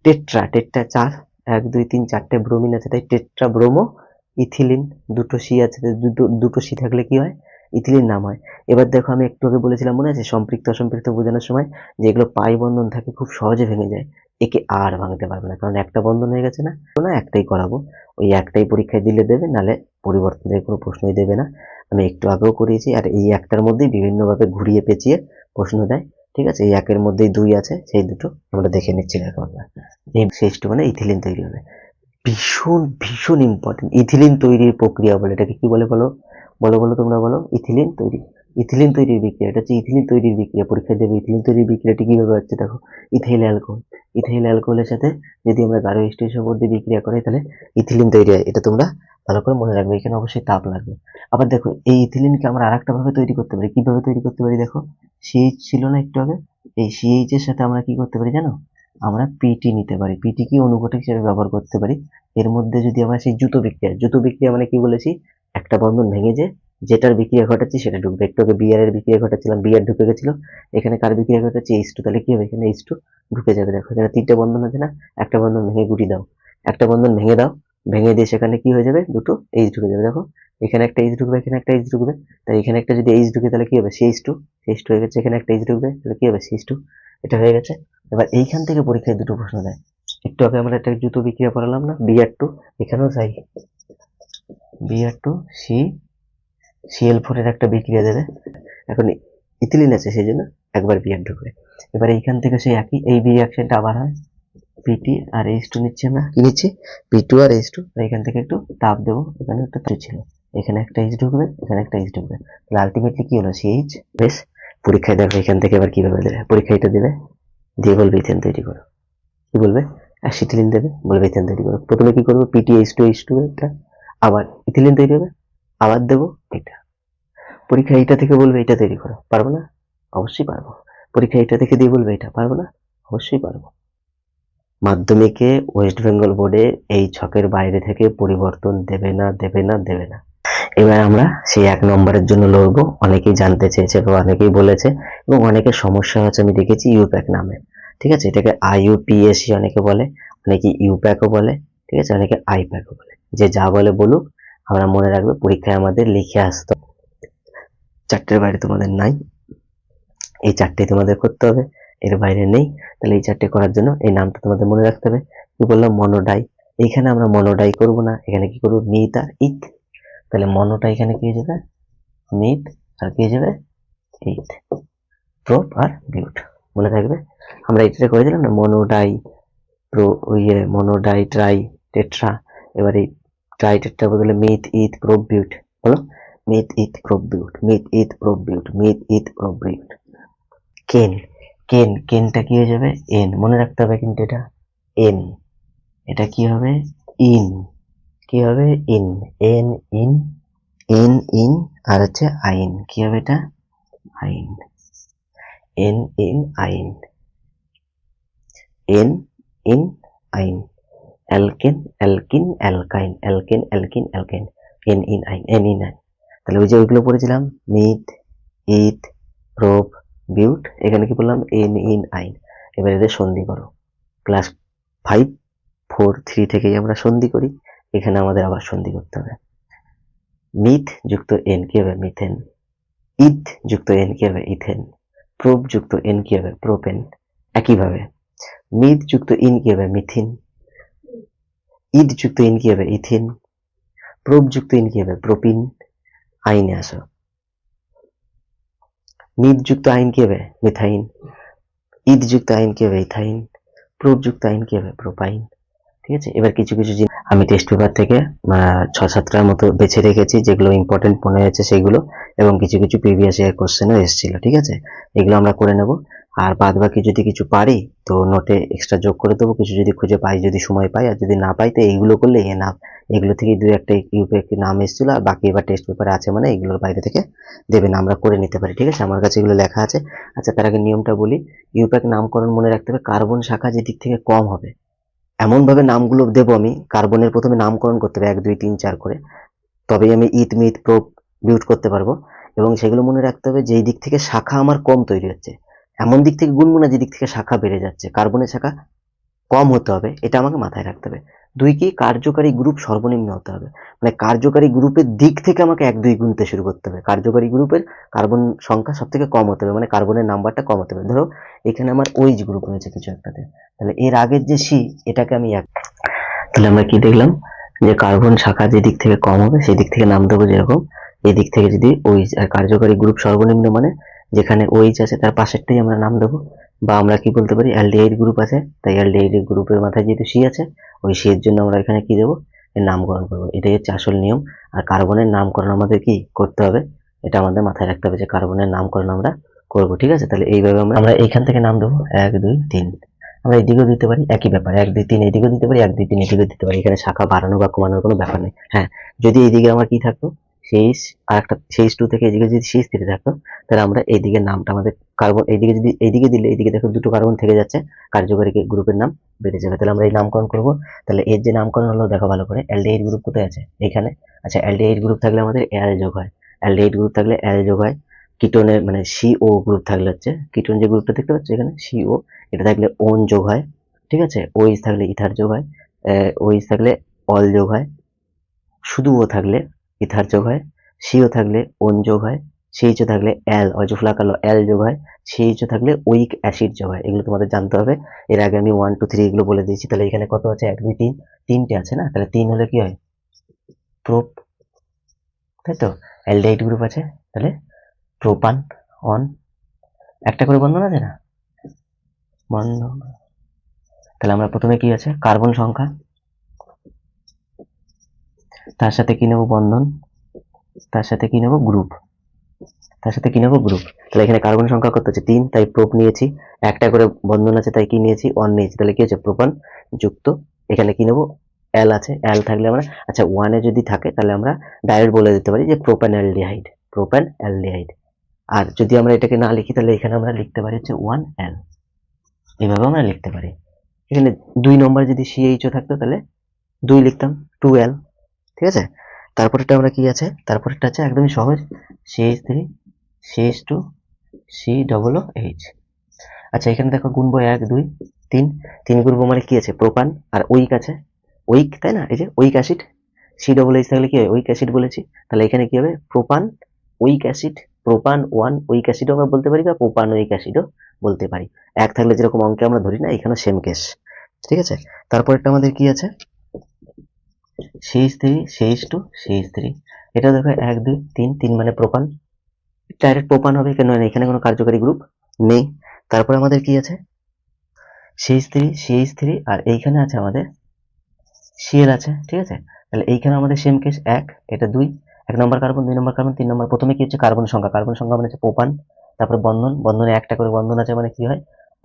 Speaker 1: টেট্রা। টেট্রা 4, 1 2 3 4টে ব্রোমিন আছে তাই টেট্রা ব্রোমো ইথিলিন। দুটো C আছে, দুটো C থাকলে কি হয়, ইথিলিন নাম হয়। এবার দেখো আমি একটু আগে বলেছিলাম মনে আছে সম্পৃক্ত অসম্পৃক্ত বোঝানোর সময় যে এগুলো পাই বন্ধন থাকে খুব সহজে ভেঙে যায়, একে আর ভাঙতে পারবে না কারণ একটা বন্ধন হয়ে গেছে না, একটাই করাবো, ওই একটাই পরীক্ষায় দিলে দেবে, নালে পরিবর্তনের কোনো প্রশ্নই দেবে না। আমি একটু আগেও করিয়েছি, আর এই একটার মধ্যেই বিভিন্নভাবে ঘুরিয়ে পেঁচিয়ে প্রশ্ন দেয়, ঠিক আছে। এই একের মধ্যেই দুই আছে, সেই দুটো আমরা দেখে নিচ্ছি। দেখো আমরা এই শেষটা মানে ইথিলিন তৈরি হবে, ভীষণ ভীষণ ইম্পর্টেন্ট। ইথিলিন তৈরির প্রক্রিয়া বলে এটাকে কি বলে বলো, বলো বলো তোমরা বলো। ইথিলিন তৈরি, ইথিলিন তৈরির বিক্রিয়া, এটা হচ্ছে ইথিলিন তৈরির বিক্রিয়া। পরীক্ষা দেবে ইথিলিন তৈরির বিক্রিয়াটি কিভাবে হচ্ছে দেখো। ইথাইল অ্যালকোহল, ইথাইল অ্যালকোহলের সাথে যদি আমরা গাঢ় স্টিরের উপর দিয়ে বিক্রিয়া করি তাহলে ইথিলিন তৈরি হয়। এটা তোমরা ভালো করে মনে রাখবে, এখানে অবশ্যই তাপ লাগবে। আবার দেখো এই ইথিলিনকে আমরা আরেকটা ভাবে তৈরি করতে পারি। কিভাবে তৈরি করতে পারি দেখো, সিএইচ ছিল না একটু আগে, এই সিএইচ এর সাথে আমরা কি করতে পারি জানো, আমরা পিটি নিতে পারি। পিটি কি অনুঘটক হিসেবে ব্যবহার করতে পারি। এর মধ্যে যদি আমরা সেই জুতো বিক্রিয়া মানে কি বলেছি, একটা বন্ধন ভেঙে যেটার বিক্রিয়া ঘটাচ্ছি সেটা ঢুকবে। একটু আগে বিআর এর বিক্রিয়া ঘটাচ্ছিলাম, বিআর ঢুকে গেছিল, এখানে কার বিক্রিয়া ঘটাচ্ছি এইচ টু, তাহলে কি হবে এখানে এইচ টু ঢুকে যাবে। দেখো এখানে তিনটে বন্ধন আছে না, একটা বন্ধন ভেঙে গুটি দাও, একটা বন্ধন ভেঙে দাও, ভেঙে দিয়ে সেখানে কি হয়ে যাবে, দুটো এইচ ঢুকে যাবে। দেখো এখানে একটা এইচ ঢুকবে, এখানে একটা এইচ ঢুকবে, তাই এখানে একটা যদি এইচ ঢুকে তাহলে কি হবে সিএইচ টু, সিএইচ টু হয়ে গেছে। এখানে একটা এইচ ঢুকবে তাহলে কি হবে সিএইচ টু, এটা হয়ে গেছে। এবার এইখান থেকে পরীক্ষায় দুটো প্রশ্ন দেয়। একটু আগে আমরা একটা জুতো বিক্রিয়া করালাম না, বিআর টু, এখানেও চাই BR two C CL four এর একটা বিক্রিয়া দেবে। এখন ইথিলিন আছে সেই জন্য একবার বিআর ঢুকবে। এবার এইখান থেকে সেই একই এই রিঅ্যাকশনটা আবার হয়, পিটি আর এইচ টু নিচ্ছি আমরা, কি নিচ্ছি পি টু আর এইচ টু। এখান থেকে একটু তাপ দেবো, এখানে একটা তাপ ছিল, এখানে একটা এইচ ঢুকবে, এখানে একটা এইচ ঢুকবে, তাহলে আলটিমেটলি কি হলো সিএইচ। বেশ, পরীক্ষায় দেখো এখান থেকে আবার কিভাবে দেবে, পরীক্ষা এটা দেবে, দিয়ে বলবে ইথেন তৈরি করো। কি বলবে, অ্যাসিটিলিন দেবে, বলবে ইথেন তৈরি করো। প্রথমে কি করবো, পিটি এইচ টু এটা, আবার ইথিলিন তৈরি হবে, আবার দেবো এটা। পরীক্ষা এইটা থেকে বলবে এটা তৈরি করো, পারবো না, অবশ্যই পারবো। পরীক্ষা এইটা থেকে দিয়ে বলবে এটা, পারবো না, অবশ্যই পারবো। মাধ্যমিকে ওয়েস্ট বেঙ্গল বোর্ডে এই ছকের বাইরে থেকে পরিবর্তন দেবে না, দেবে না, দেবে না। এবার আমরা সেই 1 নম্বরের জন্য লড়বো। অনেকেই জানতে চেয়েছে বা অনেকেই বলেছে, এবং অনেকের সমস্যা হচ্ছে আমি দেখেছি ইউপ্যাক নামে, ঠিক আছে। এটাকে আইইউপিএসি অনেকে বলে, অনেকে ইউপ্যাকও বলে, ঠিক আছে, অনেকে আইপ্যাকও বলে। যে যা বলে বলুক, আমরা মনে রাখবে পরীক্ষায় আমাদের লিখে আসতো, চারটের বাইরে তোমাদের নাই, এই চারটে তোমাদের করতে হবে, এর বাইরে নেই। তাহলে এই চারটে করার জন্য এই নামটা তোমাদের মনে রাখতে হবে। কি বললাম, মনোডাই। এখানে আমরা মনোডাই করব না, এখানে কি করবো, মিথ আর ইথ। তাহলে মনোটা এখানে কি হয়ে যাবে, মিথ, আর কি হয়ে যাবে, ইথ। প্রোপ আর বিউট, মনে থাকবে। আমরা এটা করে দিলাম না, মনোডাই মনোডাই ট্রাই টেট্রা। এবার এই ট্রাই টেট্রা বদলে মিথ ইথ প্রোপ বিউট, বলো myth ইথ prop বিউট, myth ইথ prop বিউট, myth ইথ prop বিউট। কেন, কেনটা কি হয়ে যাবে, এন, মনে রাখতে হবে কিন্তু এটা এন, এটা কি হবে ইন, কি হবে ene, ane ene, ane ene, আর হচ্ছে আইন, কি হবে এটা yne, ane ene yne, ane ene yne. Alkane alkene alkyne, alkane alkene alkyne, ane ene yne, ane ene yne. তাহলে ওই যে ওইগুলো পড়েছিলাম, মিথ ইথ প্রোপ বিউট, এখানে কি বললাম এন ইন আইন। এবার এদের সন্ধি করো। ক্লাস 5, 4, 3 থেকেই আমরা সন্ধি করি, এখানে আমাদের আবার সন্ধি করতে হবে। মিথ যুক্ত এন কি হবে মিথেন, ইথ যুক্ত এন কি হবে ইথেন, প্রোপ যুক্ত এন কি হবে প্রোপেন। একইভাবে মিথ যুক্ত ইন কি হবে মিথিন, ইথ যুক্ত ইন কি হবে ইথিন, প্রোপ যুক্ত ইন কি হবে প্রোপিন। আইনে আসো, মিথ যুক্ত আইন কি হবে মিথাইন, ইথ যুক্ত আইন কি হবে ইথাইন, প্রোপ যুক্ত আইন কি হবে প্রোপাইন। ঠিক আছে। এবার কিছু কিছু জিনিস আমি টেস্ট পেপার থেকে 6-7টার মতো বেছে রেখেছি, যেগুলো ইম্পর্টেন্ট মনে হয়েছে সেগুলো, এবং কিছু কিছু প্রিভিয়াস ইয়ার কোশ্চেনও এসেছিল, ঠিক আছে। এগুলো আমরা করে নেব, আর বাদ বাকি যদি কিছু পারি তো নোটে এক্সট্রা যোগ করে দেবো, কিছু যদি খুঁজে পাই, যদি সময় পাই, আর যদি না পাই তো এইগুলো করলে নাম, এগুলো থেকে 2-1টা ইউপিএসসি নাম এসেছিল, আর বাকি এবার টেস্ট পেপারে আছে মানে এগুলোর বাইরে থেকে দেবে না, আমরা করে নিতে পারি, ঠিক আছে। আমার কাছে এগুলো লেখা আছে। আচ্ছা, তার আগে নিয়মটা বলি, ইউপিএসসি নামকরণ মনে রাখতে হবে, কার্বন শাখা যেদিক থেকে কম হবে এমন ভাবে নামগুলো দেবো আমি, কার্বনের প্রথমে নামকরণ করতে হবে 1 2 3 4 করে, তবেই আমি ইথ মিথ প্রোপ বিউট করতে পারবো। এবং সেগুলো মনে রাখতে হবে যেই দিক থেকে শাখা আমার কম তৈরি হচ্ছে, এমন দিক থেকে গুনবো না যে দিক থেকে শাখা বেড়ে যাচ্ছে, কার্বনের শাখা কম হতে হবে, এটা আমাকে মাথায় রাখতে হবে। 2 কি কার্যকারী গ্রুপ সর্বনিম্ন হতে হবে, মানে কার্যকারী গ্রুপের দিক থেকে আমাকে 1 2 গুনতে শুরু করতে হবে। কার্যকারী গ্রুপের কার্বন সংখ্যা সব থেকে কম হতে হবে, মানে কার্বনের নাম্বারটা কম হতে হবে। ধরো এখানে আমার OH গ্রুপ রয়েছে কিছু একটাতে, তাহলে এর আগের যে C এটাকে আমি তাহলে আমরা কি দেখলাম যে কার্বন শাখা যে দিক থেকে কম হবে সেই দিক থেকে নাম দেবো, যেরকম এই দিক থেকে যদি OH, আর কার্যকারী গ্রুপ সর্বনিম্ন মানে যেখানে OH আছে তার পাশেরটাই আমরা নাম দেবো। বা আমরা কি বলতে পারি, অ্যালডিহাইড গ্রুপ আছে, তাই অ্যালডিহাইড গ্রুপের মাথায় যেহেতু C আছে, ওই C এর জন্য আমরা এখানে কি দেবো, এর নামকরণ করবো। এটাই হচ্ছে আসল নিয়ম। আর কার্বনের নামকরণ আমাদের কি করতে হবে, এটা আমাদের মাথায় রাখতে হবে যে কার্বনের নামকরণ আমরা করবো। ঠিক আছে, তাহলে এইভাবে আমরা এইখান থেকে নাম দেবো 1 2 3। আমরা এদিকেও দিতে পারি, একই ব্যাপার 1 2 3 এদিকেও দিতে পারি, 1 2 3 এদিকেও দিতে পারি। এখানে শাখা বাড়ানো বা কমানোর কোনো ব্যাপার নেই। হ্যাঁ, যদি এইদিকে আমার কি থাকতো, CH আর একটা CH2 থেকে এদিকে যদি CH3 থাকতো, তাহলে আমরা এইদিকে নামটা আমাদের কার্বন, এইদিকে যদি এইদিকে দিলে এইদিকে দেখো দুটো কার্বন থেকে যাচ্ছে, কার্যকরী গ্রুপের নাম বেড়ে যাবে। তাহলে আমরা এই নামকরণ করবো। তাহলে এর যে নামকরণ হলো দেখো ভালো করে, অ্যালডিহাইড গ্রুপ কোথায় আছে, এখানে। আচ্ছা, অ্যালডিহাইড গ্রুপ থাকলে আমাদের অ্যাল যোগ হয়, অ্যালডিহাইড গ্রুপ থাকলে অ্যাল যোগ হয়। কিটোনের মানে CO গ্রুপ থাকলে হচ্ছে, কিটোন যে গ্রুপটা দেখতে পাচ্ছ এখানে CO, এটা থাকলে ওন যোগ হয়। ঠিক আছে, OH থাকলে ইথার যোগ হয়, OH থাকলে অল যোগ হয়, শুধু ও থাকলে ইথার যোগ হয়, CO থাকলে ওন যোগ হয়, CHO থাকলে অ্যাল অজফলা কালো অ্যাল যোগ হয়, CHO থাকলে ওইক অ্যাসিড যোগ হয়। এগুলো তোমাদের জানতে হবে, এর আগে আমি 1 2 3 এগুলো বলে দিয়েছি। তাহলে এখানে কত আছে, 1 2 3, তিনটে আছে না, তাহলে 3 হলে কি হয়, প্রোপ, তাই তো। অ্যালডিহাইড গ্রুপ আছে, তাহলে প্রোপান অন, একটা করে বন্ধন আছে না, বন্ধন। তাহলে আমরা প্রথমে কি আছে, কার্বন সংখ্যা, তার সাথে কি নেব বন্ধন, তার সাথে কি নেব গ্রুপ, তার সাথে কি নেব গ্রুপ। তাহলে এখানে কার্বন সংখ্যা কত আছে 3, তাই প্রোপ নিয়েছি। একটা করে বন্ধন আছে তাই কি নিয়েছি, অন নিয়েছি। তাহলে কি হচ্ছে, প্রোপান যুক্ত, এখানে কি নেব, অ্যাল আছে, অ্যাল থাকলে আমরা, আচ্ছা 1 এ যদি থাকে তাহলে আমরা ডাইরেক্ট বলে দিতে পারি যে প্রোপান অ্যালডিহাইড, প্রোপান অ্যালডিহাইড। আর যদি আমরা এটাকে না লিখি তাহলে এখানে আমরা লিখতে পারি হচ্ছে 1L, এইভাবে আমরা লিখতে পারি। এখানে 2 নম্বর যদি CHO থাকতো তাহলে 2 লিখতাম, 2L। ঠিক আছে, তারপরেরটা আমরা কি আছে, তারপরেরটা আছে একদমই সহজ, CH3 CH2 COOH। আচ্ছা, এখানে দেখো গুনবো 1 2 3, 3 গুনবো মানে কি আছে, প্রোপান আর উইক আছে, উইক, তাই না, এই যে উইক অ্যাসিড, COOH থাকলে কি হয়, উইক অ্যাসিড বলেছি। তাহলে এখানে কি হবে, propane weak acid, propane 1 weak অ্যাসিডও আমরা বলতে পারি বা প্রোপান উইক অ্যাসিডও বলতে পারি। এক থাকলে যেরকম অঙ্কে আমরা ধরি না, এখানে সেম কেস। ঠিক আছে, তারপরেরটা আমাদের কি আছে, CH3 CH2 CH3। এটা দেখো 1 2 3, 3 মানে প্রোপান, ডাইরেক্ট প্রোপান হবে, কেন এখানে কোনো কার্যকারী গ্রুপ নেই। তারপর আমাদের কি আছে, CH3 আর এইখানে আছে আমাদের Cl আছে। ঠিক আছে, তাহলে এইখানে আমাদের সেম কেস, 1 এটা 2, 1 নম্বর কার্বন, 2 নম্বর কার্বন, 3 নম্বর। প্রথমে কি হচ্ছে, কার্বন সংখ্যা, কার্বন সংখ্যা মানে হচ্ছে প্রোপান, তারপরে বন্ধন, বন্ধনে একটা করে বন্ধন আছে মানে কি হয়,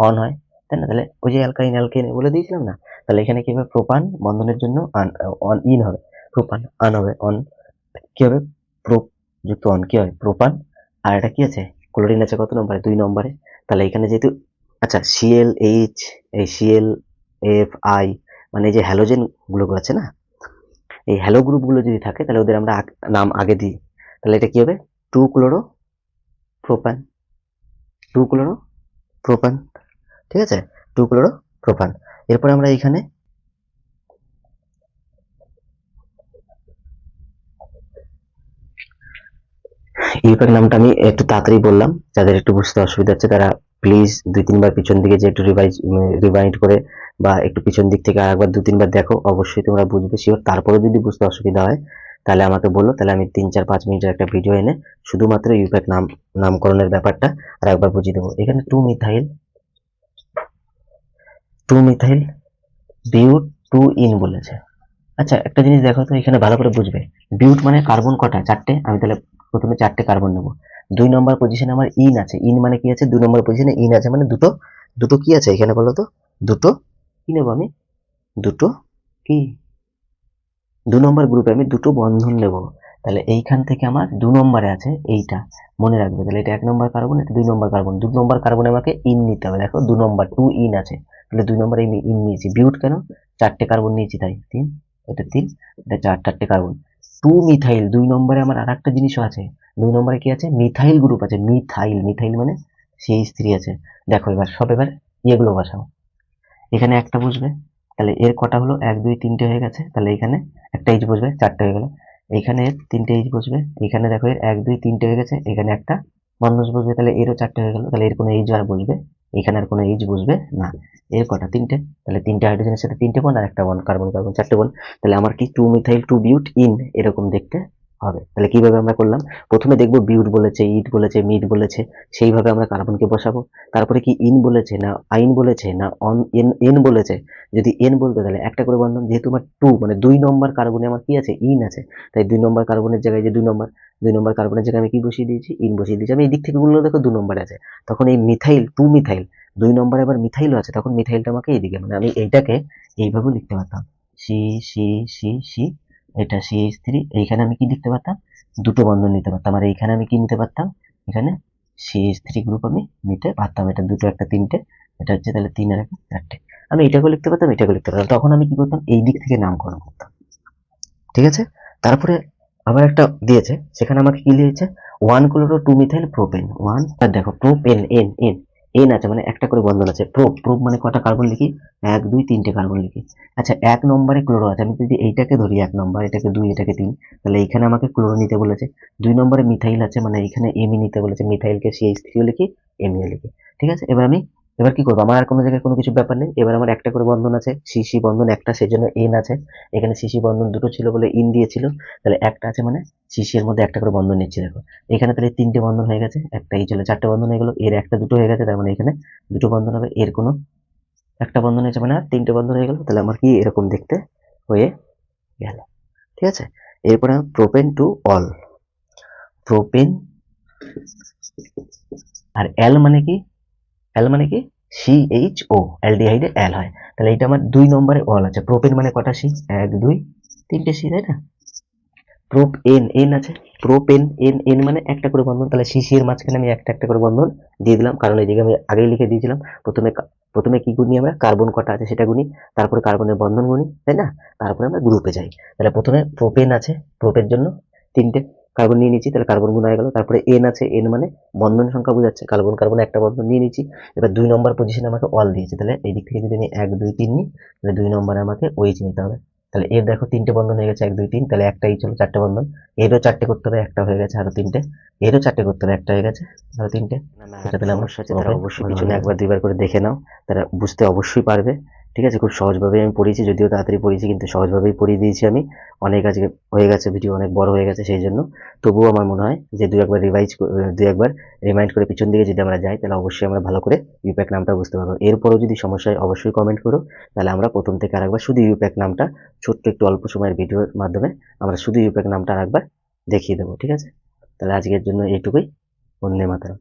Speaker 1: অন হয়, তাই না। তাহলে ওই যে অ্যালকাইন অ্যালকেন বলে দিয়েছিলাম না, তাহলে এখানে কি হবে, প্রোপান বন্ধনের জন্য অন ইন হবে, প্রোপান আন হবে, অন কি হবে, প্রোপ যুক্ত অন কি হয়, প্রোপান। আর এটা কি আছে, ক্লোরিন আছে কত নম্বরে, 2 নম্বরে। তাহলে এখানে যেহেতু, আচ্ছা ClH, এই ClFI মানে এই যে হ্যালোজেন গুলো আছে না, এই হ্যালো গ্রুপ গুলো যদি থাকে তাহলে ওদের আমরা নাম আগে দিই। তাহলে এটা কি হবে, 2 ক্লোরো প্রোপান, 2 ক্লোরো প্রোপান। ঠিক আছে, 2 ক্লোরো প্রোপান। এরপরে আমরা এখানে ইউপ্যাক নামটা আমি একটু তাড়াতাড়ি বললাম, যাদের একটু বুঝতে অসুবিধা হচ্ছে তারা প্লিজ 2 3 বার পিছন দিকে যে একটু রিভাইন্ড করে বা একটু পিছন দিক থেকে আরেকবার 2 3 বার দেখো, অবশ্যই তোমরা বুঝবে শিওর। তারপরে যদি বুঝতে অসুবিধা হয় তাহলে আমাকে বলো, তাহলে আমি 3 4 5 মিনিটের একটা ভিডিও এনে শুধুমাত্র ইউপ্যাক নামকরণের ব্যাপারটা আর একবার বুঝিয়ে দেবো। এখানে 2 মিথাইল বিউট 2 ইন বলেছে। আচ্ছা, একটা জিনিস দেখো তো, এখানে ভালো করে বুঝবে, বিউট মানে কার্বন কটা, 4টে। আমি তাহলে প্রথমে 4টে কার্বন নেব। 2 নম্বর পজিশনে আমার ইন আছে, ইন মানে কি আছে, 2 নম্বর পজিশনে ইন আছে মানে দুটো, দুটো কি আছে এখানে বলো তো, দুটো কি নেব আমি, দুটো কি, 2 নম্বর গ্রুপে আমি দুটো বন্ধন নেব। তাহলে এইখান থেকে আমার 2 নম্বরে আছে এইটা, মনে রাখবে। তাহলে এটা 1 নম্বর কার্বন, এটা 2 নম্বর কার্বন, 2 নম্বর কার্বনে আমাকে ইন নিতে হবে। দেখো 2 নম্বর 2 ইন আছে, তাহলে 2 নম্বরে আমি ইন নিয়েছি। বিউট কেন, 4টে কার্বন নিয়েছি তাই 3, এটা 3, এটা 4টে কার্বন। 2 মিথাইল, 2 নম্বরে আমার আর একটা জিনিসও আছে, 2 নম্বরে কি আছে, মিথাইল গ্রুপ আছে, মিথাইল, মিথাইল মানে CH3 আছে। দেখো এবার সব, এবার ইয়েগুলো বসাও, এখানে একটা বসবে, তাহলে এর কটা হলো 1 2 3টে হয়ে গেছে, তাহলে এখানে একটা এইচ বসবে, 4টে হয়ে গেল। এইখানে 3টে এইচ বসবে, এখানে দেখো এর 1 2 3টে হয়ে গেছে, এখানে একটা বন্ধন বসবে, তাহলে এরও 4টে হয়ে গেল। তাহলে এর কোনো এইচ আর বসবে, এখানে আর কোনো এইচ বসবে না। এর কটা 3টে, তাহলে 3টে হাইড্রোজেনের সাথে 3টে বন্ড আর একটা বন্ড, কার্বন কার্বন 4টে বন্ড। তাহলে আমার কি 2 মিথাইল 2 বিউট ইন এরকম দেখতে হবে। তাহলে কিভাবে আমরা করলাম, প্রথমে দেখবো বিউট বলেছে, ইট বলেছে, মিড বলেছে, সেইভাবে আমরা কার্বনকে বসাবো। তারপরে কি ইন বলেছে না আইন বলেছে না অন এন এন বলেছে, যদি এন বলতো তাহলে একটা করে বন্ধন, যেহেতু আমার 2 মানে 2 নম্বর কার্বনে আমার কি আছে, ইন আছে, তাই 2 নম্বর কার্বনের জায়গায় যে 2 নম্বর কার্বনের জায়গায় আমি কি বসিয়ে দিয়েছি, ইন বসিয়ে দিয়েছি। আমি এই দিক থেকে বললো দেখো 2 নম্বরে আছে, তখন এই মিথাইল 2 মিথাইল 2 নম্বরে আবার মিথাইলও আছে, তখন মিথাইলটা আমাকে এইদিকে, মানে আমি এইটাকে এইভাবে লিখতে পারতাম, সি সি সি সি, এটা CH3, এইখানে আমি কি লিখতে পারতাম, দুটো বন্ধন নিতে পারতাম। আর এইখানে আমি কি নিতে পারতাম, এখানে CH3 গ্রুপ আমি নিতে পারতাম। এটা দুটো একটা তিনটে, এটা হচ্ছে তাহলে 3 আর 1 4টে। আমি এটাকেও লিখতে পারতাম, এটাকেও লিখতে পারতাম। তখন আমি কি করতাম, এই দিক থেকে নামকরণ করতাম। ঠিক আছে, তারপরে আবার একটা দিয়েছে, সেখানে আমাকে কি দিয়েছে, 1 ক্লোরো 2 মিথাইল প্রোপেন 1, আর দেখো প্রোপেন এন এন এন আছে মানে একটা করে বন্ধন আছে, প্রোপ প্রোপ মানে কটা কার্বন লিখি, 1 2 3টে কার্বন লিখি। আচ্ছা 1 নম্বরে ক্লোরো আছে, আমি যদি এইটাকে ধরি 1 নম্বর, এটাকে 2, এটাকে 3, তাহলে এইখানে আমাকে ক্লোরো নিতে বলেছে। 2 নম্বরে মিথাইল আছে মানে এইখানে এমই নিতে বলেছে, মিথাইলকে CH3 লিখি, এমইও লিখি। ঠিক আছে, এবার কি করবো, আমার আর কোনো জায়গায় কোনো কিছু ব্যাপার নেই। এবার আমার একটা করে বন্ধন আছে, সিসি বন্ধন একটা, সেজন্য এন আছে। এখানে সিসি বন্ধন দুটো ছিল বলে ইন দিয়েছিল, তাহলে একটা আছে মানে সিসি এর মধ্যে একটা করে বন্ধন নিচ্ছে। দেখো এখানে তাহলে 3টে বন্ধন হয়ে গেছে, একটা এই চলে 4টে বন্ধন হয়ে গেল, এর একটা দুটো হয়ে গেছে, তার মানে এখানে দুটো বন্ধন হবে, এর কোনো একটা বন্ধন হয়েছে মানে আর 3টে বন্ধন হয়ে গেল। তাহলে আমার কি এরকম দেখতে হয়ে গেল। ঠিক আছে, এরপরে প্রোপেন টু অল, প্রোপেন, আর এল মানে কি, এল মানে কি CHO, অ্যালডিহাইডে এল হয়। তাহলে এটা আমার 2 নম্বরে অল আছে। প্রোপেন মানে কটা সি, 1 2 3টে সি, তাই না। প্রোপ এন এন আছে, প্রোপেন এন এন মানে একটা করে বন্ধন, তাহলে সিসি এর মাঝখানে আমি একটা একটা করে বন্ধন দিয়ে দিলাম, কারণ এইদিকে আমি আগেই লিখে দিয়েছিলাম। প্রথমে কি গুনি, আমরা কার্বন কটা আছে সেটা গুনি, তারপরে কার্বনের বন্ধন গুনি, তাই না, তারপরে আমরা গ্রুপে যাই। তাহলে প্রথমে প্রোপেন আছে, প্রোপের জন্য 3টে কার্বন নিয়ে নিচ্ছি, তাহলে কার্বন গুণ হয়ে গেল। তারপরে এন আছে, এন মানে বন্ধন সংখ্যা বোঝাচ্ছে, কার্বন কার্বন একটা বন্ধন নিয়ে নিচ্ছি। এবার 2 নম্বর পজিশনে আমাকে অল দিয়েছে, তাহলে এই দিক থেকে যদি আমি 1 2 3 নিই, তাহলে 2 নম্বরে আমাকে ওইচ নিতে হবে। তাহলে এর দেখো 3টে বন্ধন হয়ে গেছে, 1 2 3, তাহলে একটাই চলো 4টে বন্ধন। এরও 4টে করতে হবে, একটা হয়ে গেছে, আরো 3টে। এরও 4টে করতে হবে, একটা হয়ে গেছে, আরো 3টে। এটা তাহলে আমরা সমস্যা আছে, তারা অবশ্যই পিছনে একবার দুইবার করে দেখে নাও, তারা বুঝতে অবশ্যই পারবে। ঠিক আছে, খুব সহজভাবেই আমি পড়িয়েছি, যদিও তাড়াতাড়ি পড়িয়েছি কিন্তু সহজভাবেই পড়িয়ে দিয়েছি আমি। অনেক আজকে হয়ে গেছে, ভিডিও অনেক বড় হয়ে গেছে, সেই জন্য তবুও আমার মনে হয় যে দুই একবার রিমাইন্ড করে পিছন দিকে যদি আমরা যাই, তাহলে অবশ্যই আমরা ভালো করে ইউপ্যাক নামটা বুঝতে পারবো। এরপরও যদি সমস্যা হয় অবশ্যই কমেন্ট করো, তাহলে আমরা প্রথম থেকে আরেকবার শুধু ইউপ্যাক নামটা ছোট্ট একটু অল্প সময়ের ভিডিওর মাধ্যমে আমরা শুধু ইউপ্যাক নামটা আরেকবার দেখিয়ে দেবো। ঠিক আছে, তাহলে আজকের জন্য এইটুকুই। বন্দে মাতরম।